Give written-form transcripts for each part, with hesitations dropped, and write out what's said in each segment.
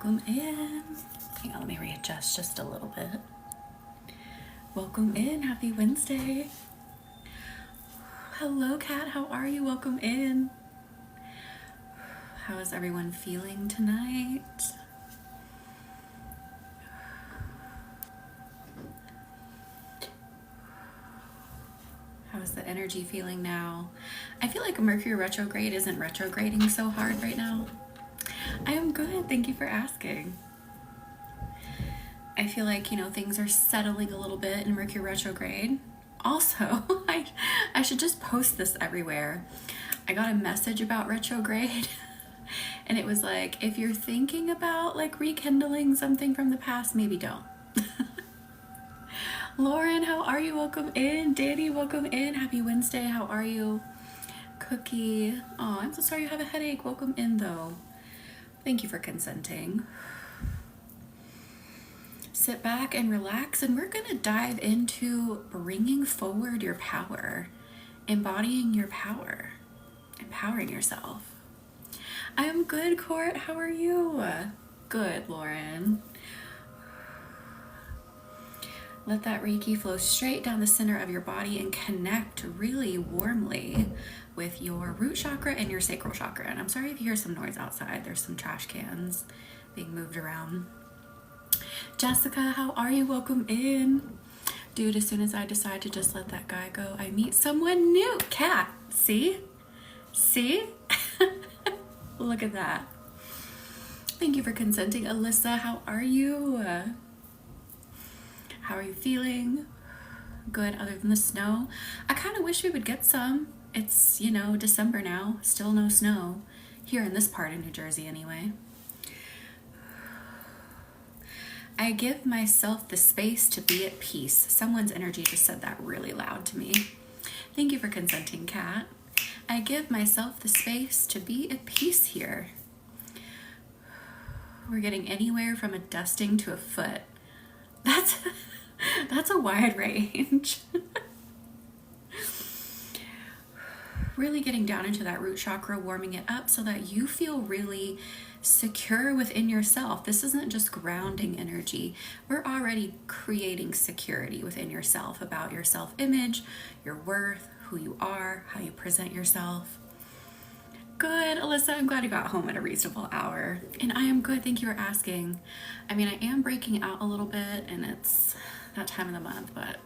Welcome in. Hang on, let me readjust just a little bit. Welcome in. Happy Wednesday. Hello, Kat. How are you? Welcome in. How is everyone feeling tonight? How is the energy feeling now? I feel like Mercury retrograde isn't retrograding so hard right now. I am good. Thank you for asking. I feel like, things are settling a little bit in Mercury retrograde. Also, I should just post this everywhere. I got a message about retrograde and it was like, if you're thinking about like rekindling something from the past, maybe don't. Lauren, how are you? Welcome in. Danny, welcome in. Happy Wednesday. How are you? Cookie. Oh, I'm so sorry you have a headache. Welcome in though. Thank you for consenting. Sit back and relax, and we're going to dive into bringing forward your power, embodying your power, empowering yourself. I am good, Court. How are you? Good, Lauren. Let that Reiki flow straight down the center of your body and connect really warmly with your root chakra and your sacral chakra. And I'm sorry if you hear some noise outside. There's some trash cans being moved around. Jessica, how are you? Welcome in. Dude, as soon as I decide to just let that guy go, I meet someone new. Cat, see? See? Look at that. Thank you for consenting. Alyssa, how are you? How are you feeling? Good, other than the snow. I kind of wish we would get some. It's, December now. Still no snow. Here in this part of New Jersey anyway. I give myself the space to be at peace. Someone's energy just said that really loud to me. Thank you for consenting, Kat. I give myself the space to be at peace here. We're getting anywhere from a dusting to a foot. That's a wide range. Really getting down into that root chakra, warming it up so that you feel really secure within yourself. This isn't just grounding energy. We're already creating security within yourself about your self-image, your worth, who you are, how you present yourself. Good, Alyssa. I'm glad you got home at a reasonable hour. And I am good. Thank you for asking. I mean, I am breaking out a little bit and it's that time of the month, but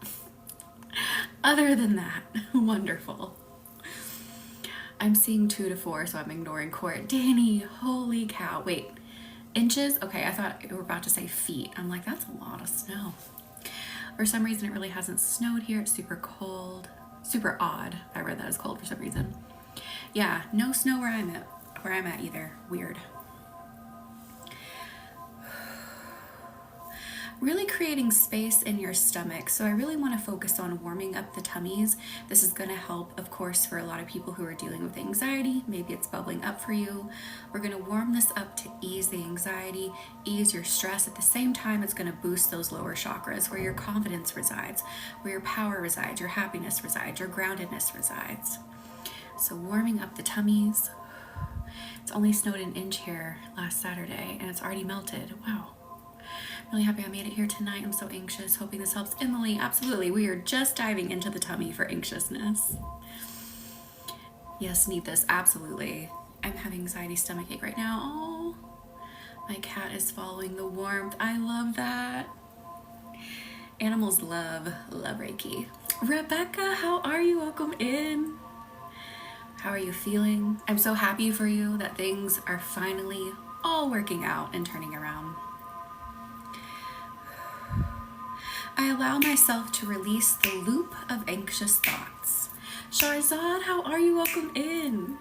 other than that, wonderful. I'm seeing 2 to 4, so I'm ignoring Court. Danny, holy cow. Wait, inches? Okay, I thought you were about to say feet. I'm like, that's a lot of snow. For some reason, it really hasn't snowed here. It's super cold. Super odd. I read that as cold for some reason. Yeah, no snow where I'm at either. Weird. Really creating space in your stomach. So I really want to focus on warming up the tummies. This is going to help, of course, for a lot of people who are dealing with anxiety. Maybe it's bubbling up for you. We're going to warm this up to ease the anxiety, ease your stress. At the same time, it's going to boost those lower chakras where your confidence resides, where your power resides, your happiness resides, your groundedness resides. So warming up the tummies. It's only snowed an inch here last Saturday and it's already melted. Wow. Really happy I made it here tonight. I'm so anxious. Hoping this helps. Emily, absolutely. We are just diving into the tummy for anxiousness. Yes, need this. Absolutely. I'm having anxiety stomachache right now. Oh, my cat is following the warmth. I love that. Animals love Reiki. Rebecca, how are you? Welcome in. How are you feeling? I'm so happy for you that things are finally all working out and turning around. I allow myself to release the loop of anxious thoughts. Sharzad, how are you? Welcome in.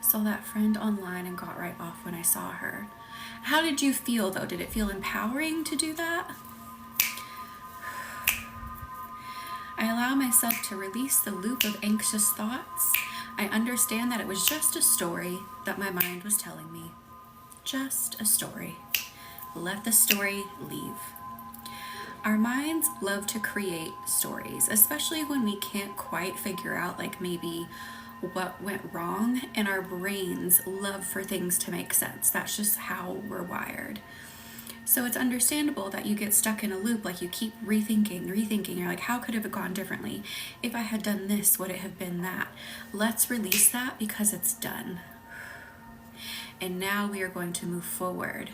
Saw that friend online and got right off when I saw her. How did you feel though? Did it feel empowering to do that? I allow myself to release the loop of anxious thoughts. I understand that it was just a story that my mind was telling me. Just a story. Let the story leave. Our minds love to create stories, especially when we can't quite figure out like maybe what went wrong, and our brains love for things to make sense. That's just how we're wired. So it's understandable that you get stuck in a loop, like you keep rethinking. You're like, how could it have gone differently? If I had done this, would it have been that? Let's release that because it's done. And now we are going to move forward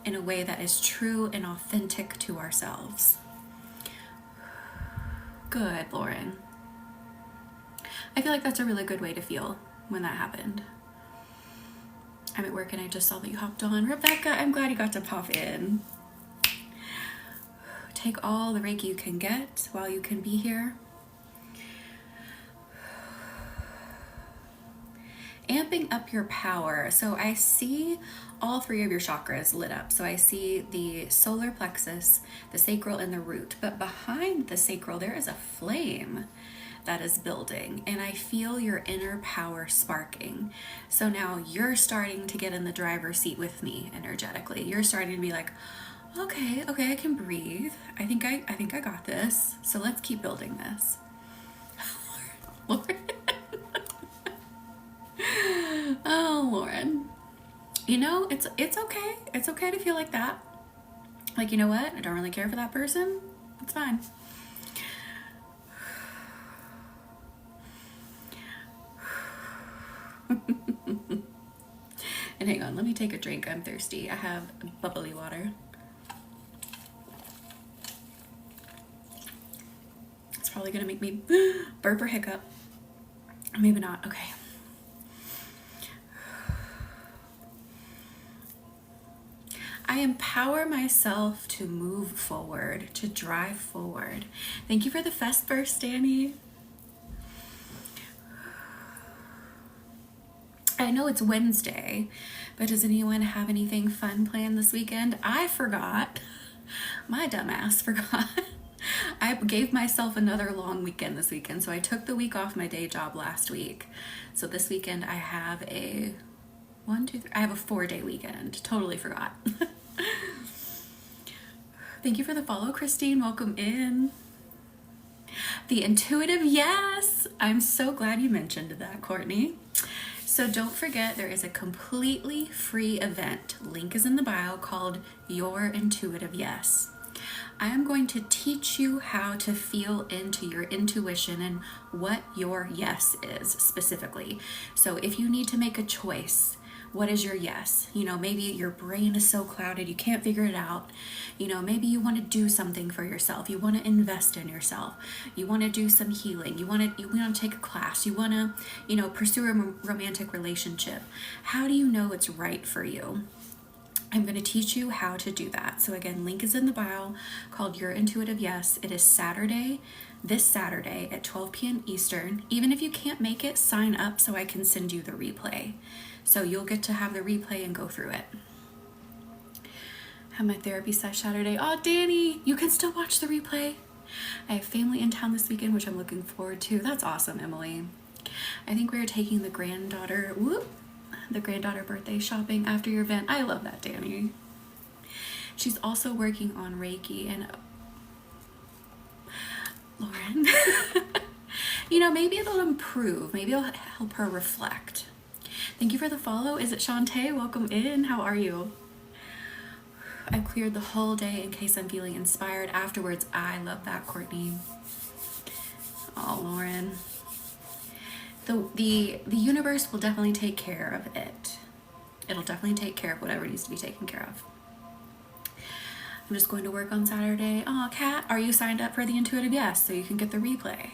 in a way that is true and authentic to ourselves. Good, Lauren. I feel like that's a really good way to feel when that happened. I'm at work and I just saw that you hopped on. Rebecca, I'm glad you got to pop in. Take all the Reiki you can get while you can be here. Amping up your power. So I see all three of your chakras lit up. So I see the solar plexus, the sacral, and the root. But behind the sacral, there is a flame that is building, and I feel your inner power sparking. So now you're starting to get in the driver's seat with me energetically. You're starting to be like, okay, I can breathe. I think I got this. So let's keep building this. Lauren. Oh, Lauren. You know, it's okay. It's okay to feel like that. Like, you know what? I don't really care for that person. It's fine. And hang on, let me take a drink. I'm thirsty. I have bubbly water. It's probably gonna make me burp or hiccup. Maybe not. Okay. I empower myself to move forward, to drive forward. Thank you for the fest burst, Danny. I know it's Wednesday, but does anyone have anything fun planned this weekend? I forgot. My dumbass forgot. I gave myself another long weekend this weekend, so I took the week off my day job last week. So this weekend I have a 4-day weekend. Totally forgot. Thank you for the follow, Christine. Welcome in. The intuitive yes. I'm so glad you mentioned that, Courtney. So don't forget, there is a completely free event, link is in the bio, called Your Intuitive Yes. I am going to teach you how to feel into your intuition and what your yes is specifically. So if you need to make a choice, what is your yes? You know, maybe your brain is so clouded you can't figure it out. You know, maybe you want to do something for yourself. You want to invest in yourself. You want to do some healing. You want to take a class. You want to, you know, pursue a romantic relationship. How do you know it's right for you? I'm going to teach you how to do that. So again, link is in the bio, called Your Intuitive Yes. It is this Saturday at 12 p.m. Eastern. Even if you can't make it, sign up so I can send you the replay. So you'll get to have the replay and go through it. Have my therapy sesh Saturday. Oh, Danny, you can still watch the replay. I have family in town this weekend, which I'm looking forward to. That's awesome, Emily. I think we're taking the granddaughter birthday shopping after your event. I love that, Danny. She's also working on Reiki, and Lauren, you know, maybe it'll improve. Maybe it'll help her reflect. Thank you for the follow. Is it Shantae? Welcome in. How are you? I've cleared the whole day in case I'm feeling inspired afterwards. I love that, Courtney. Oh, Lauren. The universe will definitely take care of it. It'll definitely take care of whatever needs to be taken care of. I'm just going to work on Saturday. Oh, Kat, are you signed up for the Intuitive Yes so you can get the replay?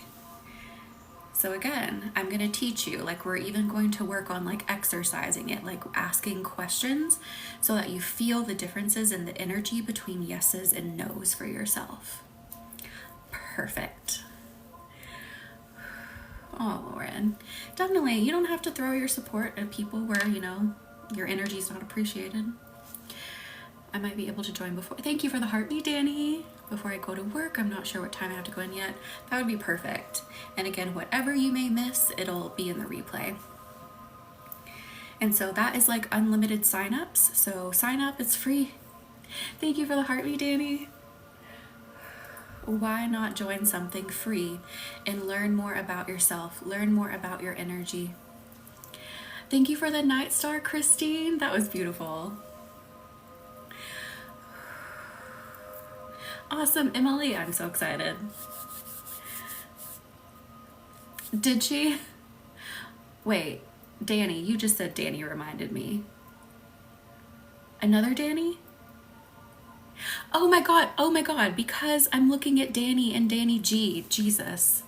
So again, I'm going to teach you, like we're even going to work on like exercising it, like asking questions so that you feel the differences in the energy between yeses and nos for yourself. Perfect. Oh, Lauren, definitely. You don't have to throw your support at people where, you know, your energy is not appreciated. I might be able to join before. Thank you for the heartbeat, Danny. Before I go to work, I'm not sure what time I have to go in yet. That would be perfect. And again, whatever you may miss, it'll be in the replay. And so that is like unlimited signups. So sign up, it's free. Thank you for the heartbeat, Danny. why not join something free and learn more about yourself, learn more about your energy? Thank you for the night star, Christine. That was beautiful. Awesome, Emily. I'm so excited. Did she? Wait, Danny. You just said Danny reminded me. Another Danny? Oh my God. Oh my God. Because I'm looking at Danny and Danny G. Jesus.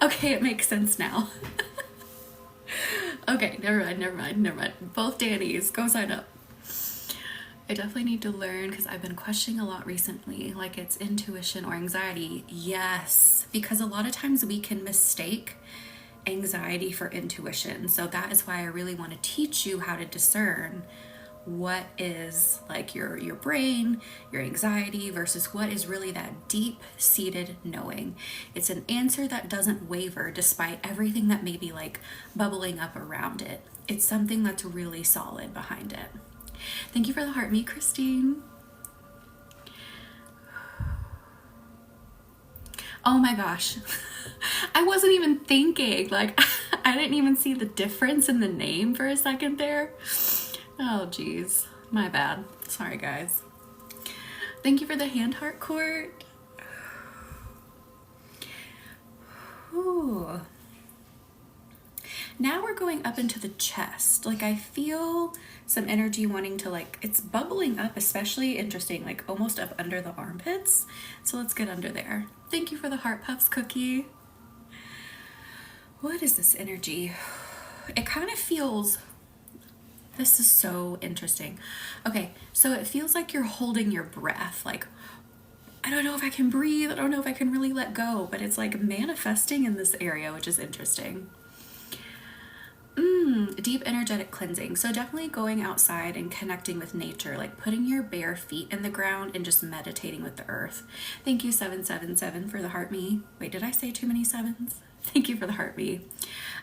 Okay, it makes sense now. Okay, never mind. Both Dannys, go sign up. I definitely need to learn because I've been questioning a lot recently, like it's intuition or anxiety. Yes, because a lot of times we can mistake anxiety for intuition. So that is why I really want to teach you how to discern what is like your brain, your anxiety versus what is really that deep-seated knowing. It's an answer that doesn't waver despite everything that may be like bubbling up around it. It's something that's really solid behind it. Thank you for the heart me, Christine. Oh my gosh. I wasn't even thinking, like I didn't even see the difference in the name for a second there. Oh geez, my bad. Sorry guys. Thank you for the hand heart court. Ooh. Now we're going up into the chest. Like I feel some energy wanting to like, it's bubbling up, especially interesting, like almost up under the armpits. So let's get under there. Thank you for the heart puffs, Cookie. What is this energy? It kind of feels, this is so interesting. Okay, so it feels like you're holding your breath. Like, I don't know if I can breathe. I don't know if I can really let go, but it's like manifesting in this area, which is interesting. Deep energetic cleansing. So definitely going outside and connecting with nature, like putting your bare feet in the ground and just meditating with the earth. Thank you, 777, for the heart me. Wait, did I say too many sevens? Thank you for the heart me.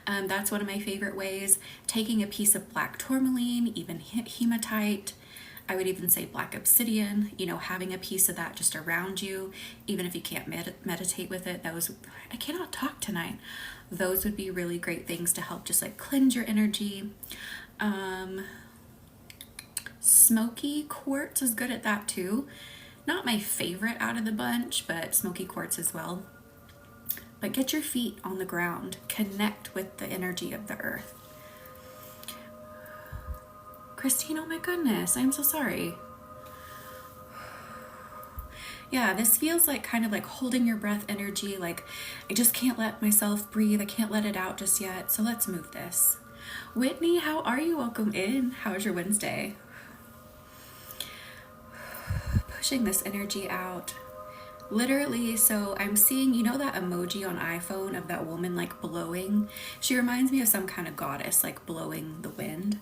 That's one of my favorite ways. Taking a piece of black tourmaline, even hematite. I would even say black obsidian, you know, having a piece of that just around you, even if you can't meditate with it. I cannot talk tonight. Those would be really great things to help just like cleanse your energy. Smoky quartz is good at that too. Not my favorite out of the bunch, but smoky quartz as well. But get your feet on the ground. Connect with the energy of the earth. Christine, oh my goodness, I'm so sorry. Yeah, this feels like kind of like holding your breath energy, like I just can't let myself breathe, I can't let it out just yet, so let's move this. Whitney, how are you? Welcome in. How's your Wednesday? Pushing this energy out. Literally, so I'm seeing, you know that emoji on iPhone of that woman like blowing? She reminds me of some kind of goddess like blowing the wind.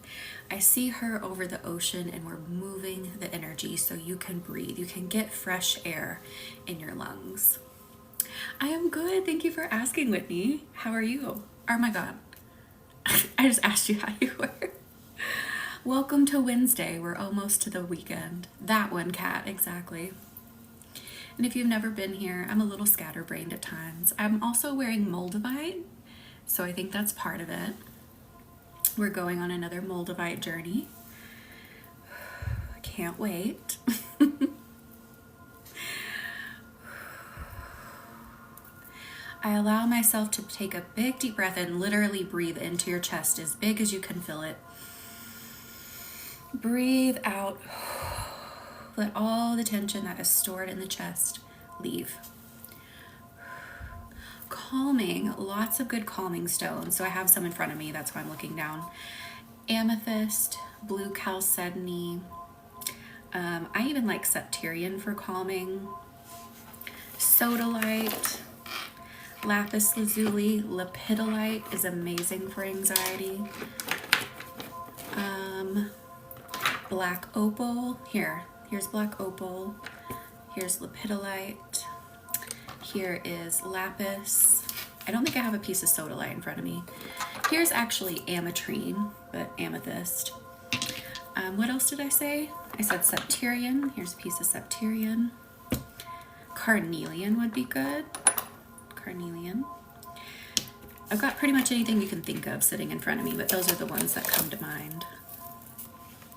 I see her over the ocean and we're moving the energy so you can breathe. You can get fresh air in your lungs. I am good. Thank you for asking, Whitney. How are you? Oh my God. I just asked you how you were. Welcome to Wednesday. We're almost to the weekend. That one, Kat, exactly. And if you've never been here, I'm a little scatterbrained at times. I'm also wearing Moldavite, so I think that's part of it. We're going on another Moldavite journey. I can't wait. I allow myself to take a big deep breath and literally breathe into your chest as big as you can feel it. Breathe out. Let all the tension that is stored in the chest leave. Calming, lots of good calming stones. So I have some in front of me, that's why I'm looking down. Amethyst, blue chalcedony. I even like septarian for calming. Sodalite, lapis lazuli, lepidolite is amazing for anxiety. Black opal, here's black opal, here's lepidolite, here is lapis. I don't think I have a piece of sodalite in front of me. Here's actually ametrine, but amethyst. What else did I say? I said septarian. Here's a piece of septarian. Carnelian would be good. Carnelian. I've got pretty much anything you can think of sitting in front of me, but those are the ones that come to mind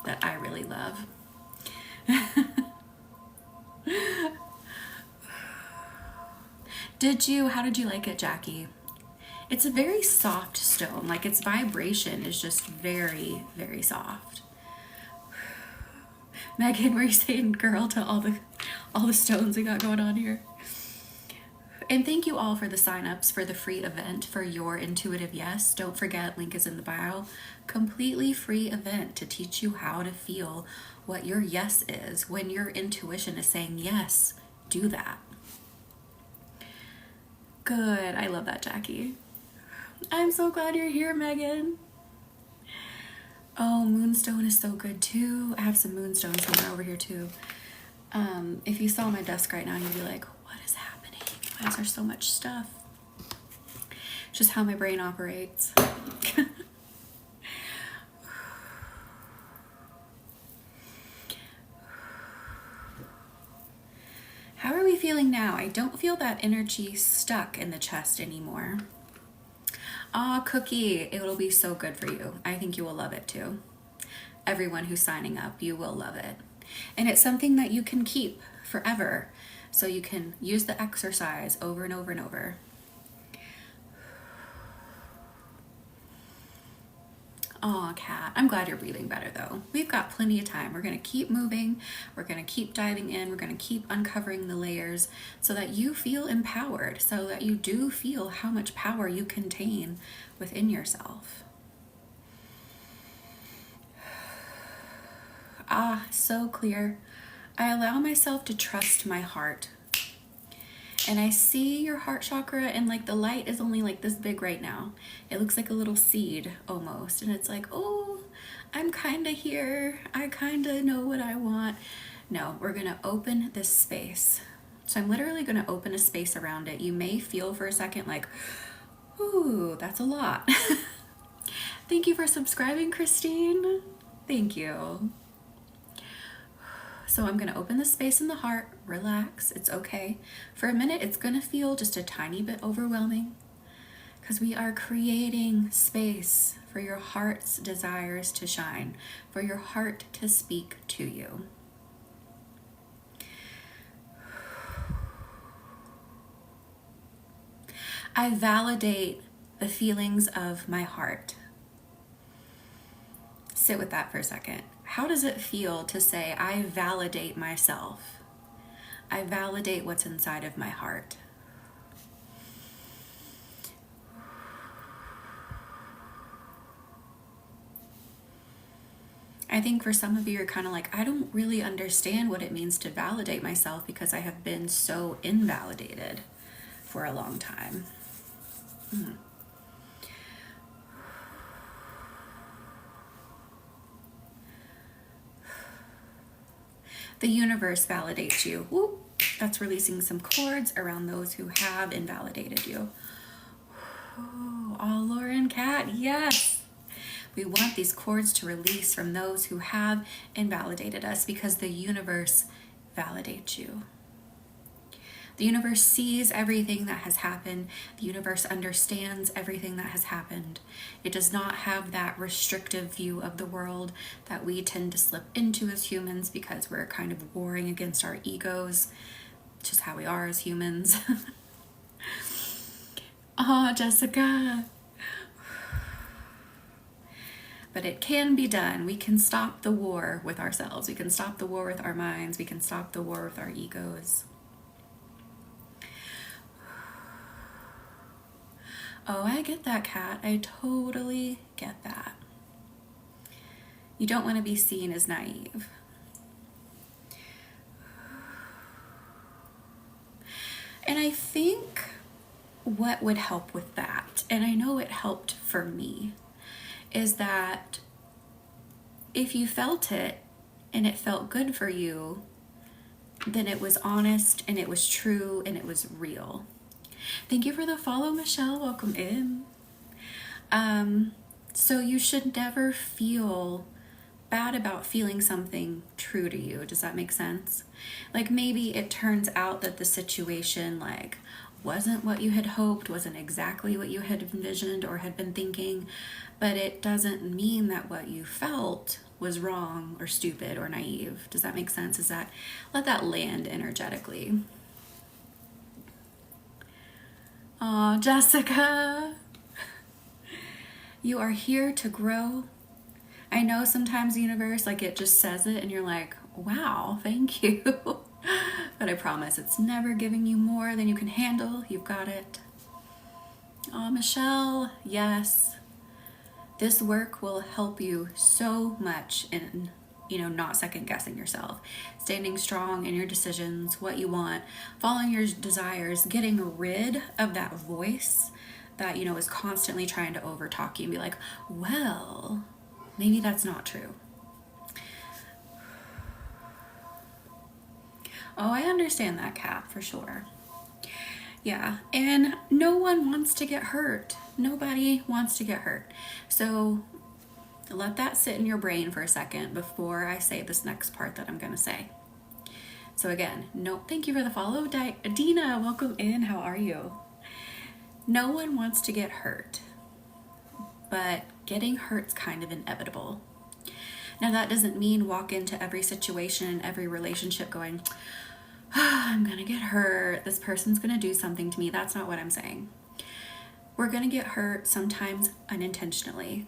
that I really love. How did you like it, Jackie? It's a very soft stone. Like, its vibration is just very, very soft. Megan, were you saying girl to all the stones we got going on here? And thank you all for the signups for the free event for your intuitive yes. Don't forget, link is in the bio. Completely free event to teach you how to feel what your yes is. When your intuition is saying yes, do that. Good. I love that, Jackie. I'm so glad you're here, Megan. Oh, moonstone is so good too. I have some moonstone somewhere over here too. If you saw my desk right now, you'd be like, what is happening? Why is there so much stuff? It's just how my brain operates. How are we feeling now? I don't feel that energy stuck in the chest anymore. Ah, Cookie, it'll be so good for you. I think you will love it too. Everyone who's signing up, you will love it. And it's something that you can keep forever. So you can use the exercise over and over and over. Aw, Kat, I'm glad you're breathing better though. We've got plenty of time. We're gonna keep moving. We're gonna keep diving in. We're gonna keep uncovering the layers so that you feel empowered, so that you do feel how much power you contain within yourself. Ah, so clear. I allow myself to trust my heart. And I see your heart chakra, and like the light is only like this big right now. It looks like a little seed almost. And it's like, oh, I'm kind of here. I kind of know what I want. No, we're going to open this space. So I'm literally going to open a space around it. You may feel for a second like, ooh, that's a lot. Thank you for subscribing, Christine. Thank you. So I'm going to open the space in the heart, relax, it's okay. For a minute, it's going to feel just a tiny bit overwhelming because we are creating space for your heart's desires to shine, for your heart to speak to you. I validate the feelings of my heart. Sit with that for a second. How does it feel to say, I validate myself? I validate what's inside of my heart. I think for some of you, you're kind of like, I don't really understand what it means to validate myself because I have been so invalidated for a long time. The universe validates you. Whoop. That's releasing some cords around those who have invalidated you. Oh, Lauren, Cat, yes. We want these cords to release from those who have invalidated us because the universe validates you. The universe sees everything that has happened. The universe understands everything that has happened. It does not have that restrictive view of the world that we tend to slip into as humans because we're kind of warring against our egos. It's just how we are as humans. Oh, Jessica. But it can be done. We can stop the war with ourselves. We can stop the war with our minds. We can stop the war with our egos. Oh, I get that, Kat. I totally get that. You don't want to be seen as naive. And I think what would help with that, and I know it helped for me, is that if you felt it and it felt good for you, then it was honest and it was true and it was real. Thank you for the follow, Michelle. Welcome in. So you should never feel bad about feeling something true to you. Does that make sense? Like maybe it turns out that the situation like wasn't what you had hoped, wasn't exactly what you had envisioned or had been thinking, but it doesn't mean that what you felt was wrong or stupid or naive. Does that make sense? Let that land energetically. Oh, Jessica, you are here to grow. I know sometimes the universe, like it just says it and you're like, wow, thank you. But I promise it's never giving you more than you can handle. You've got it. Oh, Michelle, yes. This work will help you so much in, not second guessing yourself, standing strong in your decisions, what you want, following your desires, getting rid of that voice that, is constantly trying to overtalk you and be like, well, maybe that's not true. Oh, I understand that, Kat, for sure. Yeah, and no one wants to get hurt. Nobody wants to get hurt. So let that sit in your brain for a second before I say this next part that I'm going to say. So again, thank you for the follow. Dina, welcome in. How are you? No one wants to get hurt, but getting hurt's kind of inevitable. Now that doesn't mean walk into every situation, every relationship going, I'm gonna get hurt, this person's gonna do something to me. That's not what I'm saying. We're gonna get hurt sometimes unintentionally.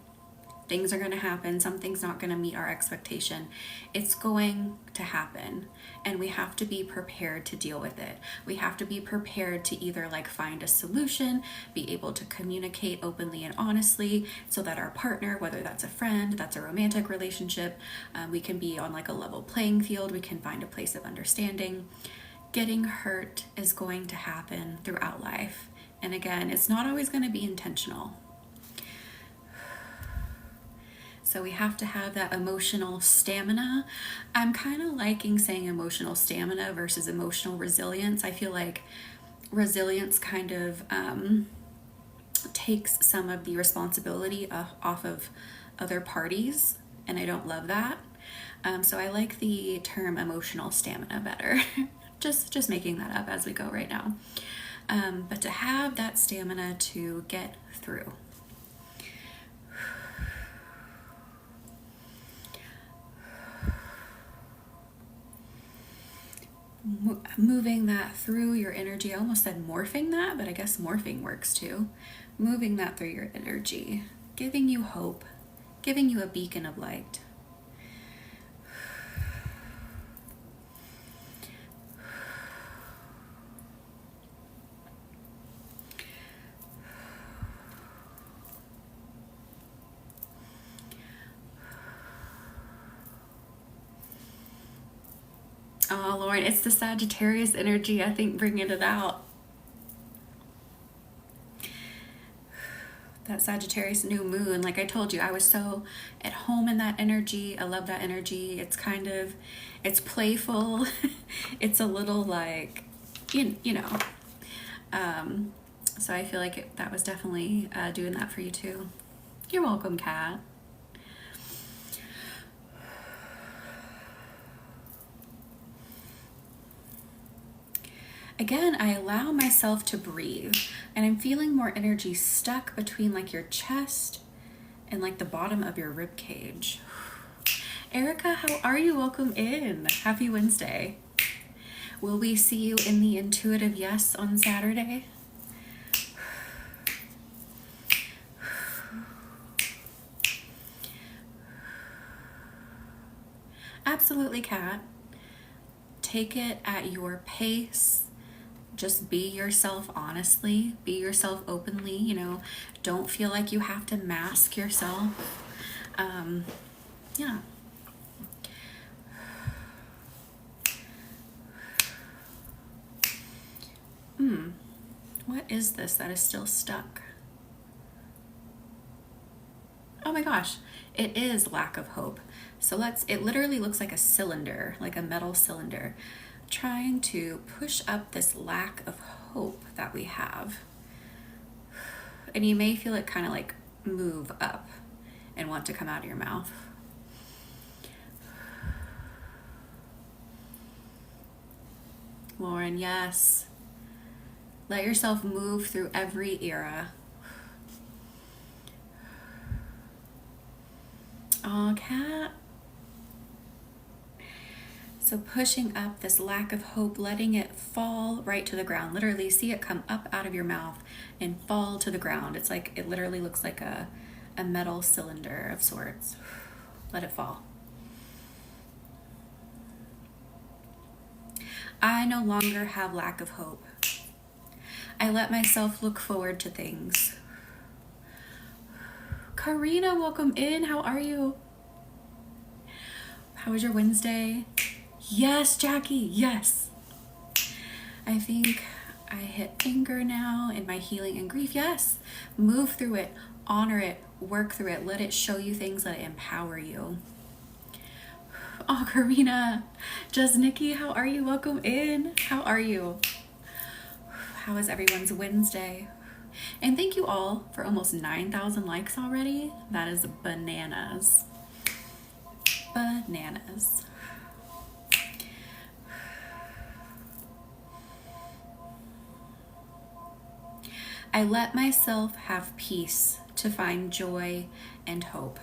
Things are gonna happen, something's not gonna meet our expectation. It's going to happen, and we have to be prepared to deal with it. We have to be prepared to either find a solution, be able to communicate openly and honestly so that our partner, whether that's a friend, that's a romantic relationship, we can be on a level playing field, we can find a place of understanding. Getting hurt is going to happen throughout life. And again, it's not always going to be intentional. So we have to have that emotional stamina. I'm kind of liking saying emotional stamina versus emotional resilience. I feel like resilience kind of takes some of the responsibility off of other parties, and I don't love that. So I like the term emotional stamina better. just making that up as we go right now. But to have that stamina to get through. Moving that through your energy. I almost said morphing that, but I guess morphing works too. Moving that through your energy, giving you hope, giving you a beacon of light. Oh, Lauren, it's the Sagittarius energy, I think, bringing it out. That Sagittarius new moon, like I told you, I was so at home in that energy. I love that energy. It's it's playful. It's a little so I feel like that was definitely doing that for you too. You're welcome, Kat. Again, I allow myself to breathe, and I'm feeling more energy stuck between your chest and the bottom of your rib cage. Erica, how are you? Welcome in. Happy Wednesday. Will we see you in the intuitive yes on Saturday? Absolutely, Kat. Take it at your pace. Just be yourself honestly, be yourself openly, don't feel like you have to mask yourself. Yeah. What is this that is still stuck? Oh my gosh, it is lack of hope. So it literally looks like a cylinder, like a metal cylinder, trying to push up this lack of hope that we have. And you may feel it kind of move up and want to come out of your mouth. Lauren, yes. Let yourself move through every era. Oh, Kat. So pushing up this lack of hope, letting it fall right to the ground. Literally see it come up out of your mouth and fall to the ground. It's like, it literally looks like a metal cylinder of sorts. Let it fall. I no longer have lack of hope. I let myself look forward to things. Karina, welcome in. How are you? How was your Wednesday? Yes, Jackie, yes. I think I hit anger now in my healing and grief. Yes. Move through it, honor it, work through it. Let it show you things that empower you. Oh, Karina. Just Nikki, how are you? Welcome in. How are you? How is everyone's Wednesday? And thank you all for almost 9,000 likes already. That is bananas. Bananas. I let myself have peace to find joy and hope.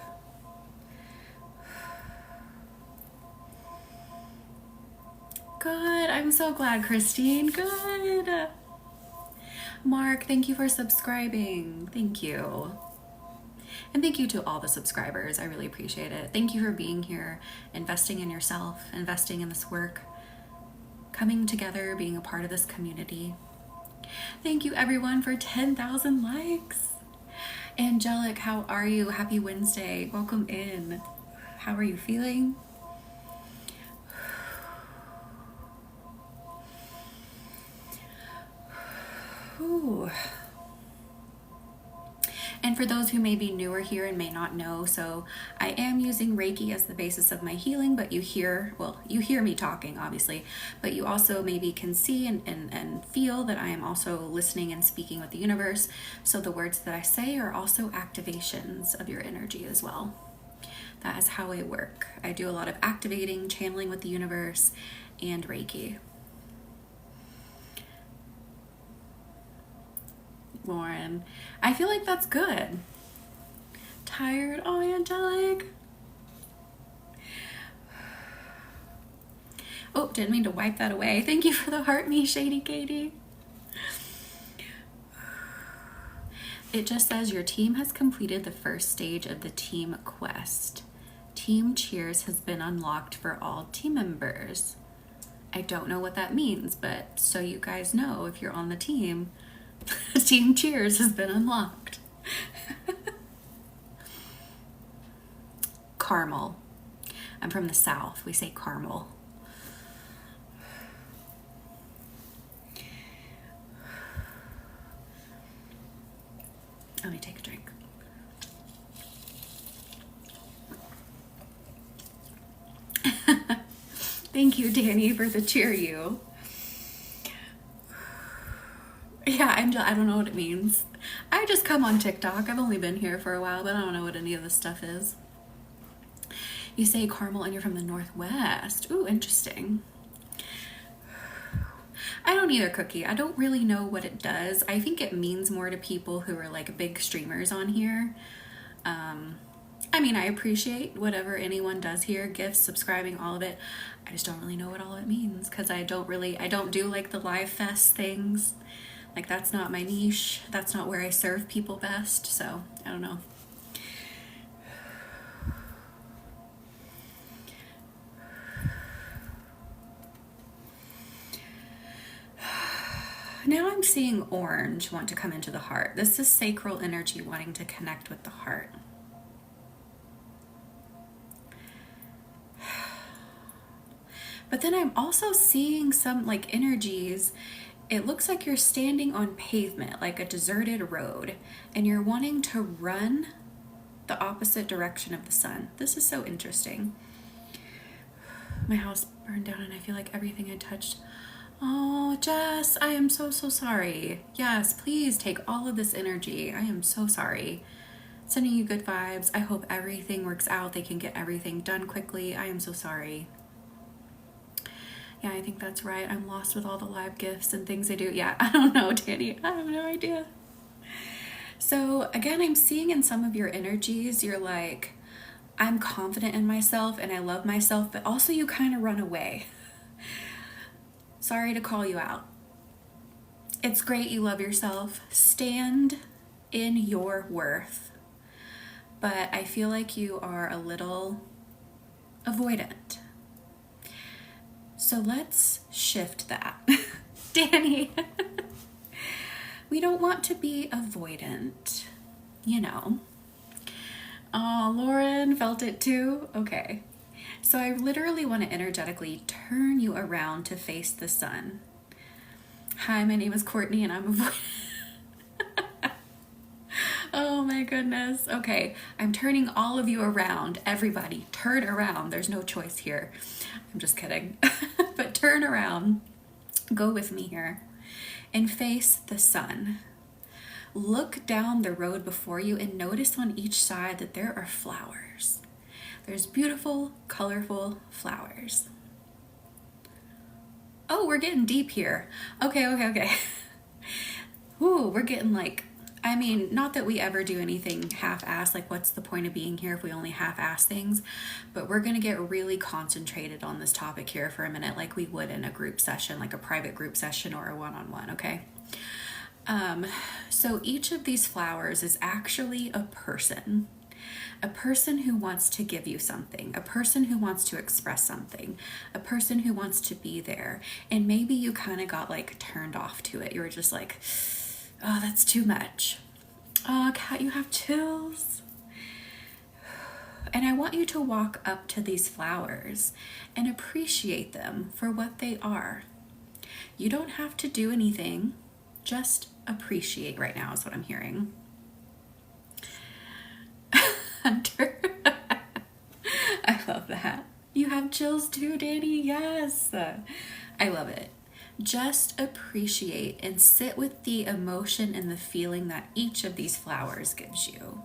Good. I'm so glad, Christine. Good. Mark, thank you for subscribing. Thank you. And thank you to all the subscribers. I really appreciate it. Thank you for being here, investing in yourself, investing in this work, coming together, being a part of this community. Thank you everyone for 10,000 likes. Angelic, how are you? Happy Wednesday. Welcome in. How are you feeling? Ooh. And for those who may be newer here and may not know, so I am using Reiki as the basis of my healing, but you hear me talking, obviously, but you also maybe can see and feel that I am also listening and speaking with the universe. So the words that I say are also activations of your energy as well. That is how I work. I do a lot of activating, channeling with the universe, and Reiki. Lauren, I feel like that's good. Tired? Oh, Angelic. Oh, didn't mean to wipe that away. Thank you for the heart, me, Shady Katie. It just says your team has completed the first stage of the team quest. Team cheers has been unlocked for all team members. I don't know what that means, but so you guys know, if you're on the team, Team Cheers has been unlocked. Caramel. I'm from the South. We say caramel. Let me take a drink. Thank you, Danny, for the cheer you. Yeah, I don't know what it means. I just come on TikTok. I've only been here for a while, but I don't know what any of this stuff is. You say caramel and you're from the Northwest. Ooh, interesting. I don't either, Cookie. I don't really know what it does. I think it means more to people who are like big streamers on here. I mean, I appreciate whatever anyone does here, gifts, subscribing, all of it. I just don't really know what all it means because I don't do like the live fest things. Like, that's not my niche. That's not where I serve people best. So I don't know. Now I'm seeing orange want to come into the heart. This is sacral energy wanting to connect with the heart. But then I'm also seeing some like energies. It looks like you're standing on pavement, like a deserted road, and you're wanting to run the opposite direction of the sun. This is so interesting. My house burned down and I feel like everything I touched. Oh, Jess, I am so sorry. Yes, please take all of this energy. I am so sorry. Sending you good vibes. I hope everything works out. They can get everything done quickly. I am so sorry. Yeah, I think that's right. I'm lost with all the live gifts and things I do. Yeah, I don't know, Danny. I have no idea. So again, I'm seeing in some of your energies, you're like, I'm confident in myself and I love myself, but also you kind of run away. Sorry to call you out. It's great you love yourself. Stand in your worth. But I feel like you are a little avoidant. So let's shift that. Danny, we don't want to be avoidant, you know. Oh, Lauren felt it too? Okay. So I literally want to energetically turn you around to face the sun. Hi, my name is Courtney and I'm avoidant. Oh my goodness. Okay, I'm turning all of you around. Everybody, turn around. There's no choice here. I'm just kidding. But turn around. Go with me here and face the sun. Look down the road before you and notice on each side that there are flowers. There's beautiful, colorful flowers. Oh, we're getting deep here. Okay. Ooh, we're getting like, I mean, not that we ever do anything half-assed, like what's the point of being here if we only half-ass things, but we're going to get really concentrated on this topic here for a minute, like we would in a group session, like a private group session or a one-on-one, okay? So each of these flowers is actually a person who wants to give you something, a person who wants to express something, a person who wants to be there. And maybe you kind of got like turned off to it. You were just like, oh, that's too much. Oh, Kat, you have chills. And I want you to walk up to these flowers and appreciate them for what they are. You don't have to do anything, just appreciate right now is what I'm hearing. Hunter. I love that. You have chills too, Danny. Yes. I love it. Just appreciate and sit with the emotion and the feeling that each of these flowers gives you.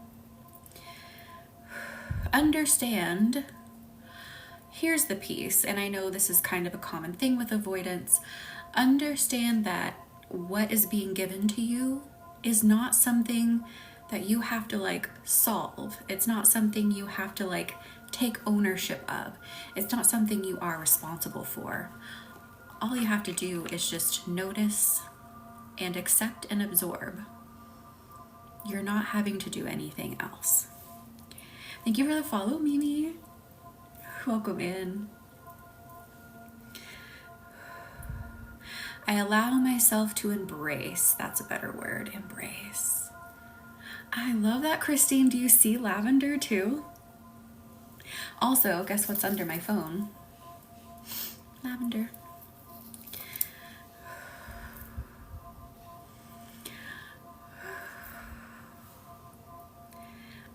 Understand, here's the piece, and I know this is kind of a common thing with avoidance. Understand that what is being given to you is not something that you have to like solve. It's not something you have to like take ownership of. It's not something you are responsible for. All you have to do is just notice and accept and absorb. You're not having to do anything else. Thank you for the follow, Mimi. Welcome in. I allow myself to embrace. That's a better word, embrace. I love that, Christine. Do you see lavender too? Also, guess what's under my phone? Lavender.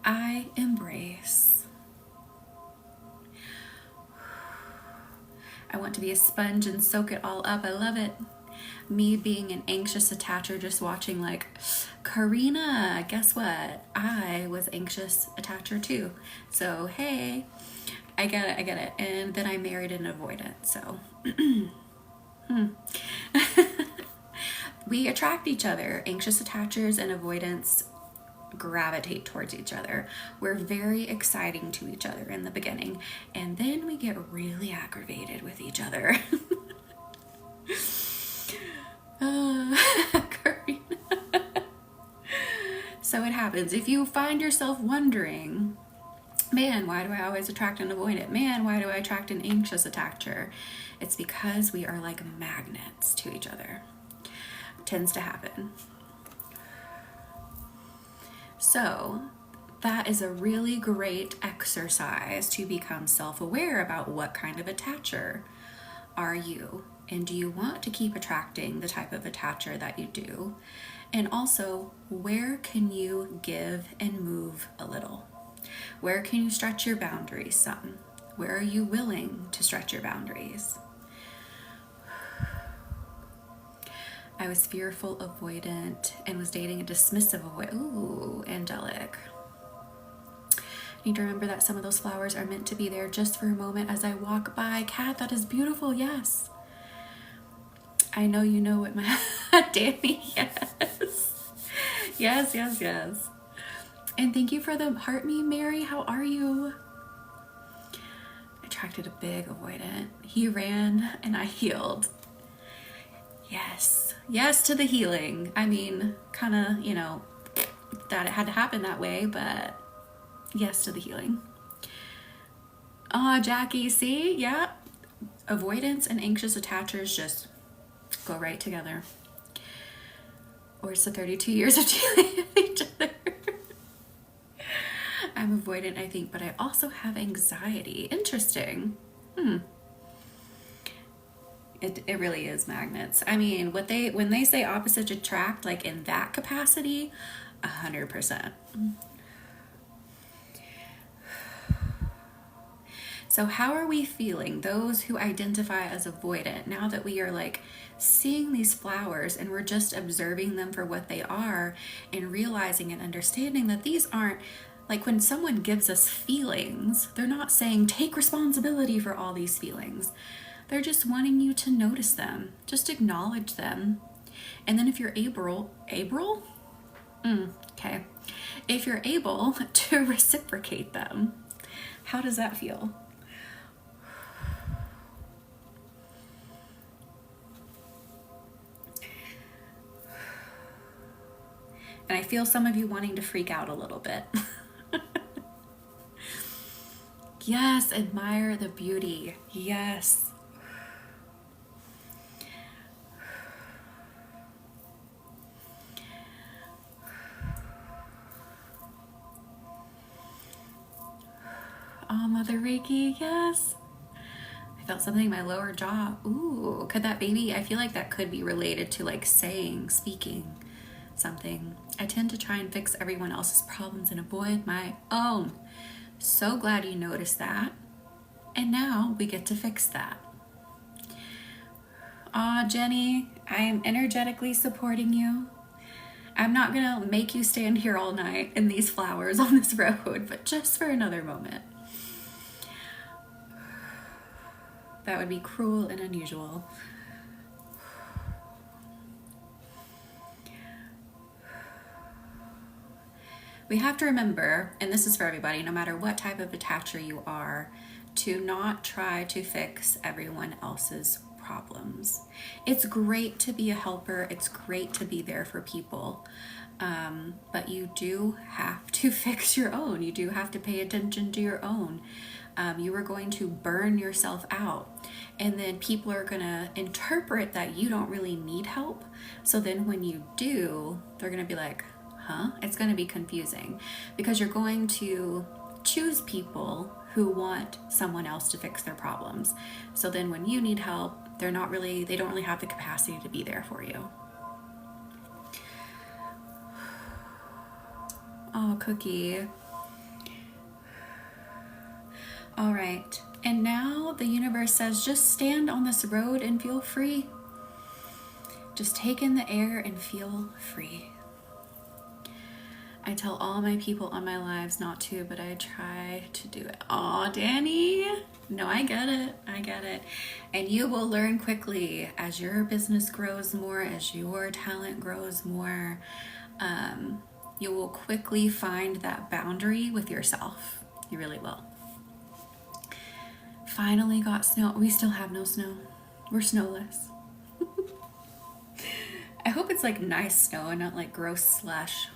I embrace. I want to be a sponge and soak it all up. I love it. Me being an anxious attacher, just watching like, Karina, guess what? I was anxious attacher too. So, hey, I get it. And then I married an avoidant, so. We attract each other. Anxious attachers and avoidants gravitate towards each other. We're very exciting to each other in the beginning, and then we get really aggravated with each other. So it happens. If you find yourself wondering, man, why do I always attract an avoidant? Man, why do I attract an anxious attacher? It's because we are like magnets to each other. It tends to happen. So that is a really great exercise to become self-aware about what kind of attacher are you, and do you want to keep attracting the type of attacher that you do, and also where can you give and move a little? Where can you stretch your boundaries some? Where are you willing to stretch your boundaries? I was fearful avoidant and was dating a dismissive avoidant. Ooh, angelic. Need to remember that some of those flowers are meant to be there just for a moment as I walk by. Kat, that is beautiful, yes. I know you know what my Danny, yes. Yes, yes, yes. And thank you for the heart me, Mary. How are you? I attracted a big avoidant. He ran and I healed. Yes. Yes to the healing. I mean, kind of, you know, that it had to happen that way, but yes to the healing. Jackie, see? Yeah. Avoidance and anxious attachers just go right together. Or it's the 32 years of dealing with each other. I'm avoidant, I think, but I also have anxiety. Interesting. It really is magnets. I mean, when they say opposites attract, like in that capacity, 100%. So how are we feeling, those who identify as avoidant, now that we are like seeing these flowers and we're just observing them for what they are and realizing and understanding that these aren't, like when someone gives us feelings, they're not saying take responsibility for all these feelings. They're just wanting you to notice them, just acknowledge them. And then if you're able, okay. If you're able to reciprocate them, how does that feel? And I feel some of you wanting to freak out a little bit. Yes, admire the beauty. Yes. Oh, Mother Reiki, yes. I felt something in my lower jaw. Ooh, could that maybe, I feel like that could be related to like speaking something. I tend to try and fix everyone else's problems and avoid my own. So glad you noticed that. And now we get to fix that. Aw, Jenny, I am energetically supporting you. I'm not gonna make you stand here all night in these flowers on this road, but just for another moment. That would be cruel and unusual. We have to remember, and this is for everybody, no matter what type of attacher you are, to not try to fix everyone else's problems. It's great to be a helper. It's great to be there for people. But you do have to fix your own. You do have to pay attention to your own. You are going to burn yourself out. And then people are going to interpret that you don't really need help. So then when you do, they're going to be like, huh? It's going to be confusing because you're going to choose people who want someone else to fix their problems. So then when you need help, they don't really have the capacity to be there for you. Oh, Cookie. All right. And now the universe says, just stand on this road and feel free. Just take in the air and feel free. I tell all my people on my lives not to, but I try to do it. Aw, Danny. No, I get it. I get it. And you will learn quickly as your business grows more, as your talent grows more. You will quickly find that boundary with yourself. You really will. Finally got snow. We still have no snow. We're snowless. I hope it's like nice snow and not like gross slush.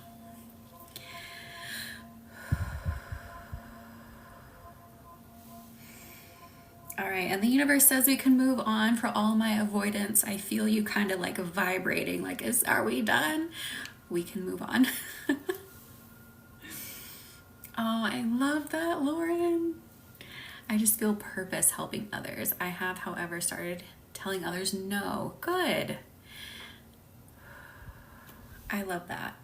All right, and the universe says we can move on for all my avoidance. I feel you kind of like vibrating, like, are we done? We can move on. Oh, I love that, Lauren. I just feel purpose helping others. I have, however, started telling others no. Good. I love that.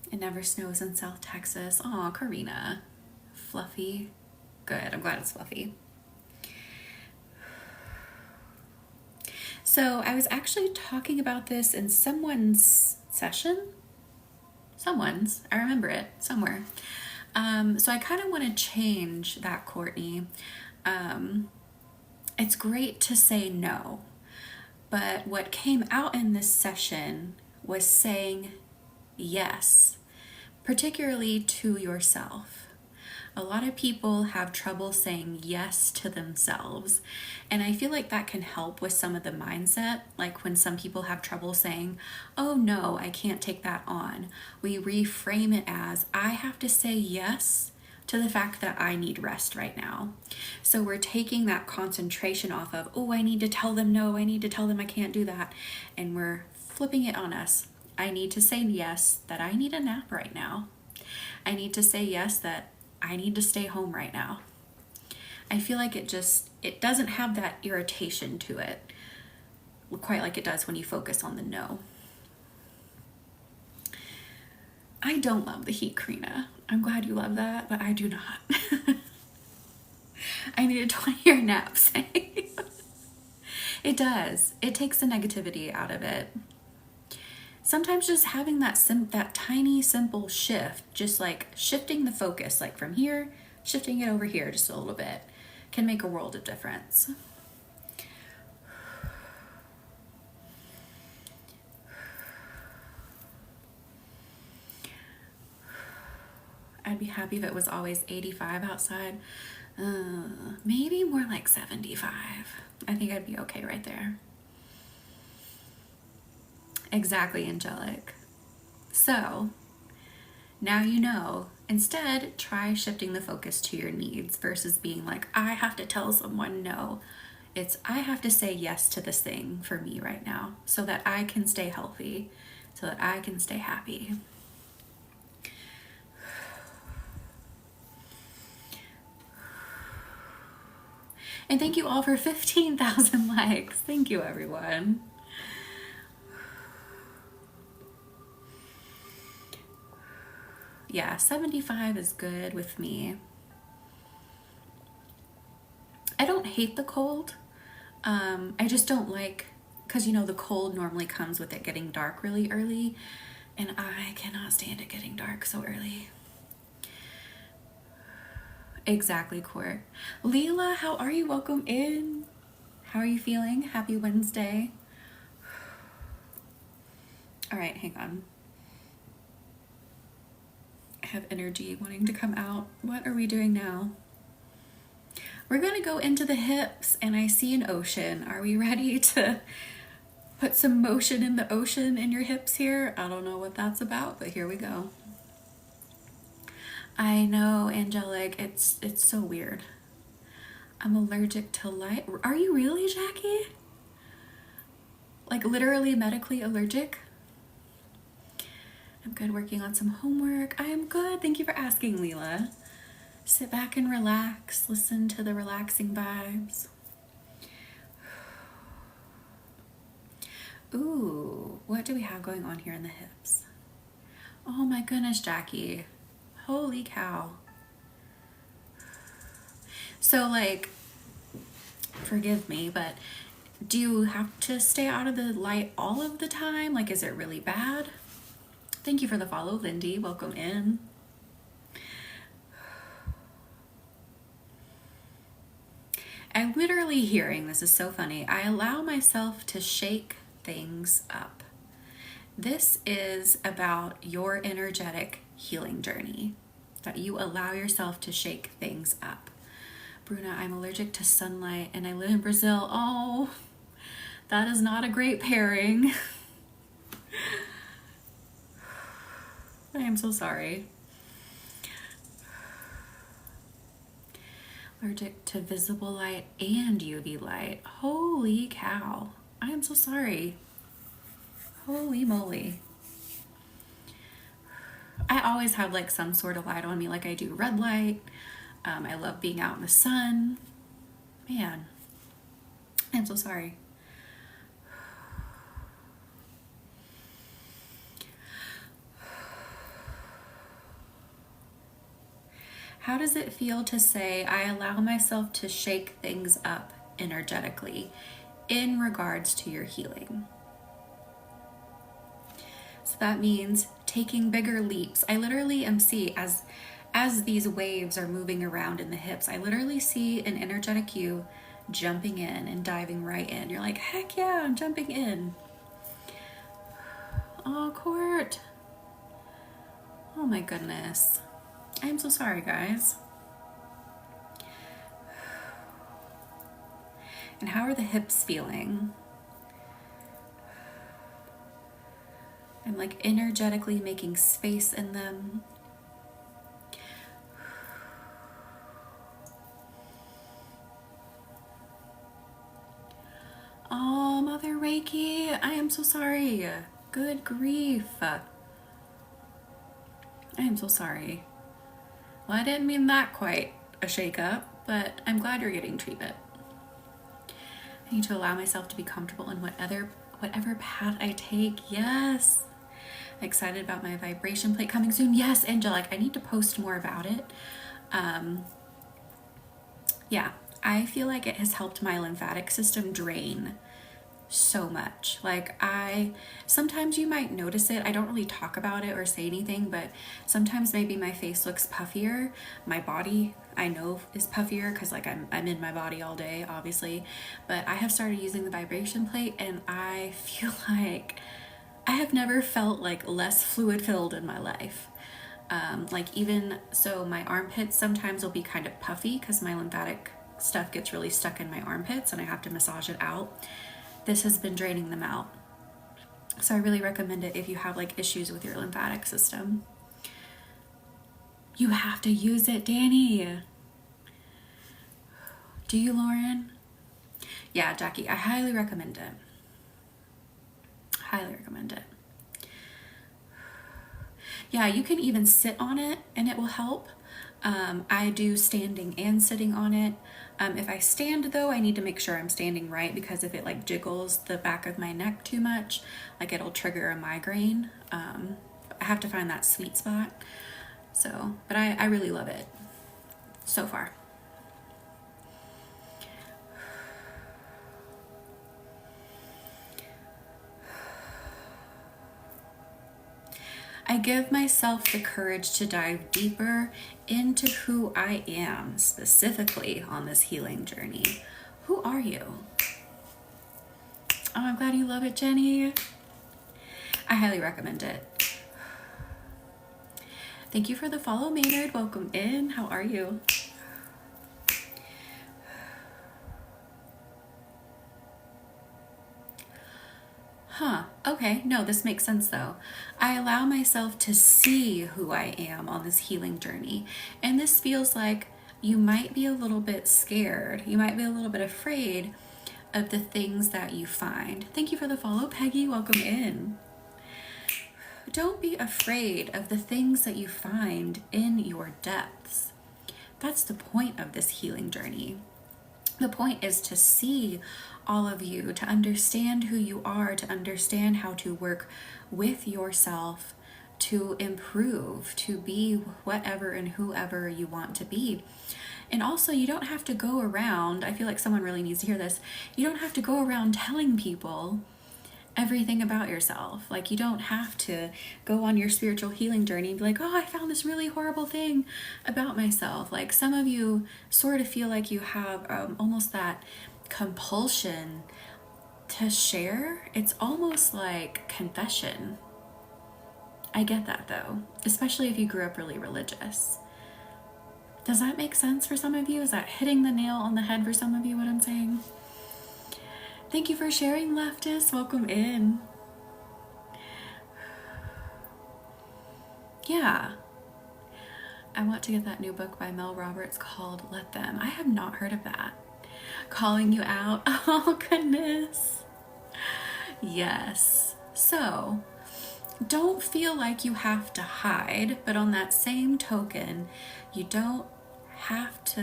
It never snows in South Texas. Aw, Karina. Fluffy. Good. I'm glad it's fluffy. So I was actually talking about this in someone's session. I remember it somewhere. So I kind of want to change that, Courtney. It's great to say no, But what came out in this session was saying yes, particularly to yourself. A lot of people have trouble saying yes to themselves. And I feel like that can help with some of the mindset. Like when some people have trouble saying, oh no, I can't take that on. We reframe it as, I have to say yes to the fact that I need rest right now. So we're taking that concentration off of, oh, I need to tell them no, I need to tell them I can't do that. And we're flipping it on us. I need to say yes, that I need a nap right now. I need to say yes, that I need to stay home right now. I feel like it doesn't have that irritation to it, quite like it does when you focus on the no. I don't love the heat, Karina. I'm glad you love that, but I do not. I need a 20-year nap. It does. It takes the negativity out of it. Sometimes just having that tiny, simple shift, just like shifting the focus, like from here, shifting it over here just a little bit, can make a world of difference. I'd be happy if it was always 85 outside. Maybe more like 75. I think I'd be okay right there. Exactly, angelic. So now you know, instead try shifting the focus to your needs versus being like, I have to tell someone no. It's, I have to say yes to this thing for me right now so that I can stay healthy, so that I can stay happy. And thank you all for 15,000 likes. Thank you, everyone. Yeah, 75 is good with me. I don't hate the cold. I just don't like, because you know the cold normally comes with it getting dark really early, and I cannot stand it getting dark so early. Exactly, Court. Leela, how are you? Welcome in. How are you feeling? Happy Wednesday. All right, hang on. I have energy wanting to come out. What are we doing now? We're gonna go into the hips, and I see an ocean. Are we ready to put some motion in the ocean in your hips here? I don't know what that's about, but here we go. I know, angelic, it's so weird. I'm allergic to light. Are you really, Jackie? Like literally medically allergic? I'm good, working on some homework. I am good, thank you for asking, Leela. Sit back and relax, listen to the relaxing vibes. Ooh, what do we have going on here in the hips? Oh my goodness, Jackie. Holy cow. So like, forgive me, but do you have to stay out of the light all of the time? Like, is it really bad? Thank you for the follow, Lindy. Welcome in. I'm literally hearing, this is so funny, I allow myself to shake things up. This is about your energetic healing journey, that you allow yourself to shake things up. Bruna, I'm allergic to sunlight and I live in Brazil. Oh, that is not a great pairing. I am so sorry. Allergic to visible light and UV light. Holy cow. I am so sorry. Holy moly. I always have like some sort of light on me, like I do red light. I love being out in the sun. Man, I'm so sorry. How does it feel to say, I allow myself to shake things up energetically in regards to your healing? So that means taking bigger leaps. I literally am seeing, as these waves are moving around in the hips, I literally see an energetic you jumping in and diving right in. You're like, heck yeah, I'm jumping in. Oh, Court. Oh my goodness. I'm so sorry, guys. And how are the hips feeling? I'm like energetically making space in them. Oh, Mother Reiki, I am so sorry. Good grief. I am so sorry. Well, I didn't mean that quite a shake-up, but I'm glad you're getting treatment. I need to allow myself to be comfortable in whatever path I take. Yes. Excited about my vibration plate coming soon. Yes, Angelic, I need to post more about it. Yeah, I feel like it has helped my lymphatic system drain so much. Like sometimes you might notice it. I don't really talk about it or say anything, but sometimes maybe my face looks puffier. My body, I know, is puffier because like I'm in my body all day, obviously. But I have started using the vibration plate and I feel like I have never felt like less fluid filled in my life. Like even so my armpits sometimes will be kind of puffy because my lymphatic stuff gets really stuck in my armpits and I have to massage it out. This has been draining them out. So I really recommend it if you have like issues with your lymphatic system. You have to use it, Danny. Do you, Lauren? Yeah, Jackie, I highly recommend it. Highly recommend it. Yeah, you can even sit on it and it will help. I do standing and sitting on it. If I stand though, I need to make sure I'm standing right because if it like jiggles the back of my neck too much, like it'll trigger a migraine. I have to find that sweet spot. So, but I really love it so far. I give myself the courage to dive deeper into who I am, specifically on this healing journey. Who are you? Oh, I'm glad you love it, Jenny. I highly recommend it. Thank you for the follow, Maynard. Welcome in. How are you? Huh, okay, no, this makes sense though. I allow myself to see who I am on this healing journey. And this feels like you might be a little bit scared. You might be a little bit afraid of the things that you find. Thank you for the follow, Peggy. Welcome in. Don't be afraid of the things that you find in your depths. That's the point of this healing journey. The point is to see all of you, to understand who you are, to understand how to work with yourself, to improve, to be whatever and whoever you want to be. And also, you don't have to go around, I feel like someone really needs to hear this, you don't have to go around telling people everything about yourself. Like you don't have to go on your spiritual healing journey and be like, oh, I found this really horrible thing about myself. Like some of you sort of feel like you have almost that compulsion to share. It's almost like confession. I get that though, especially if you grew up really religious. Does that make sense for some of you? Is that hitting the nail on the head for some of you, what I'm saying? Thank you for sharing, Leftist. Welcome in. Yeah. I want to get that new book by Mel Roberts called Let Them. I have not heard of that. Calling you out. Oh, goodness. Yes. So, don't feel like you have to hide, but on that same token, you don't have to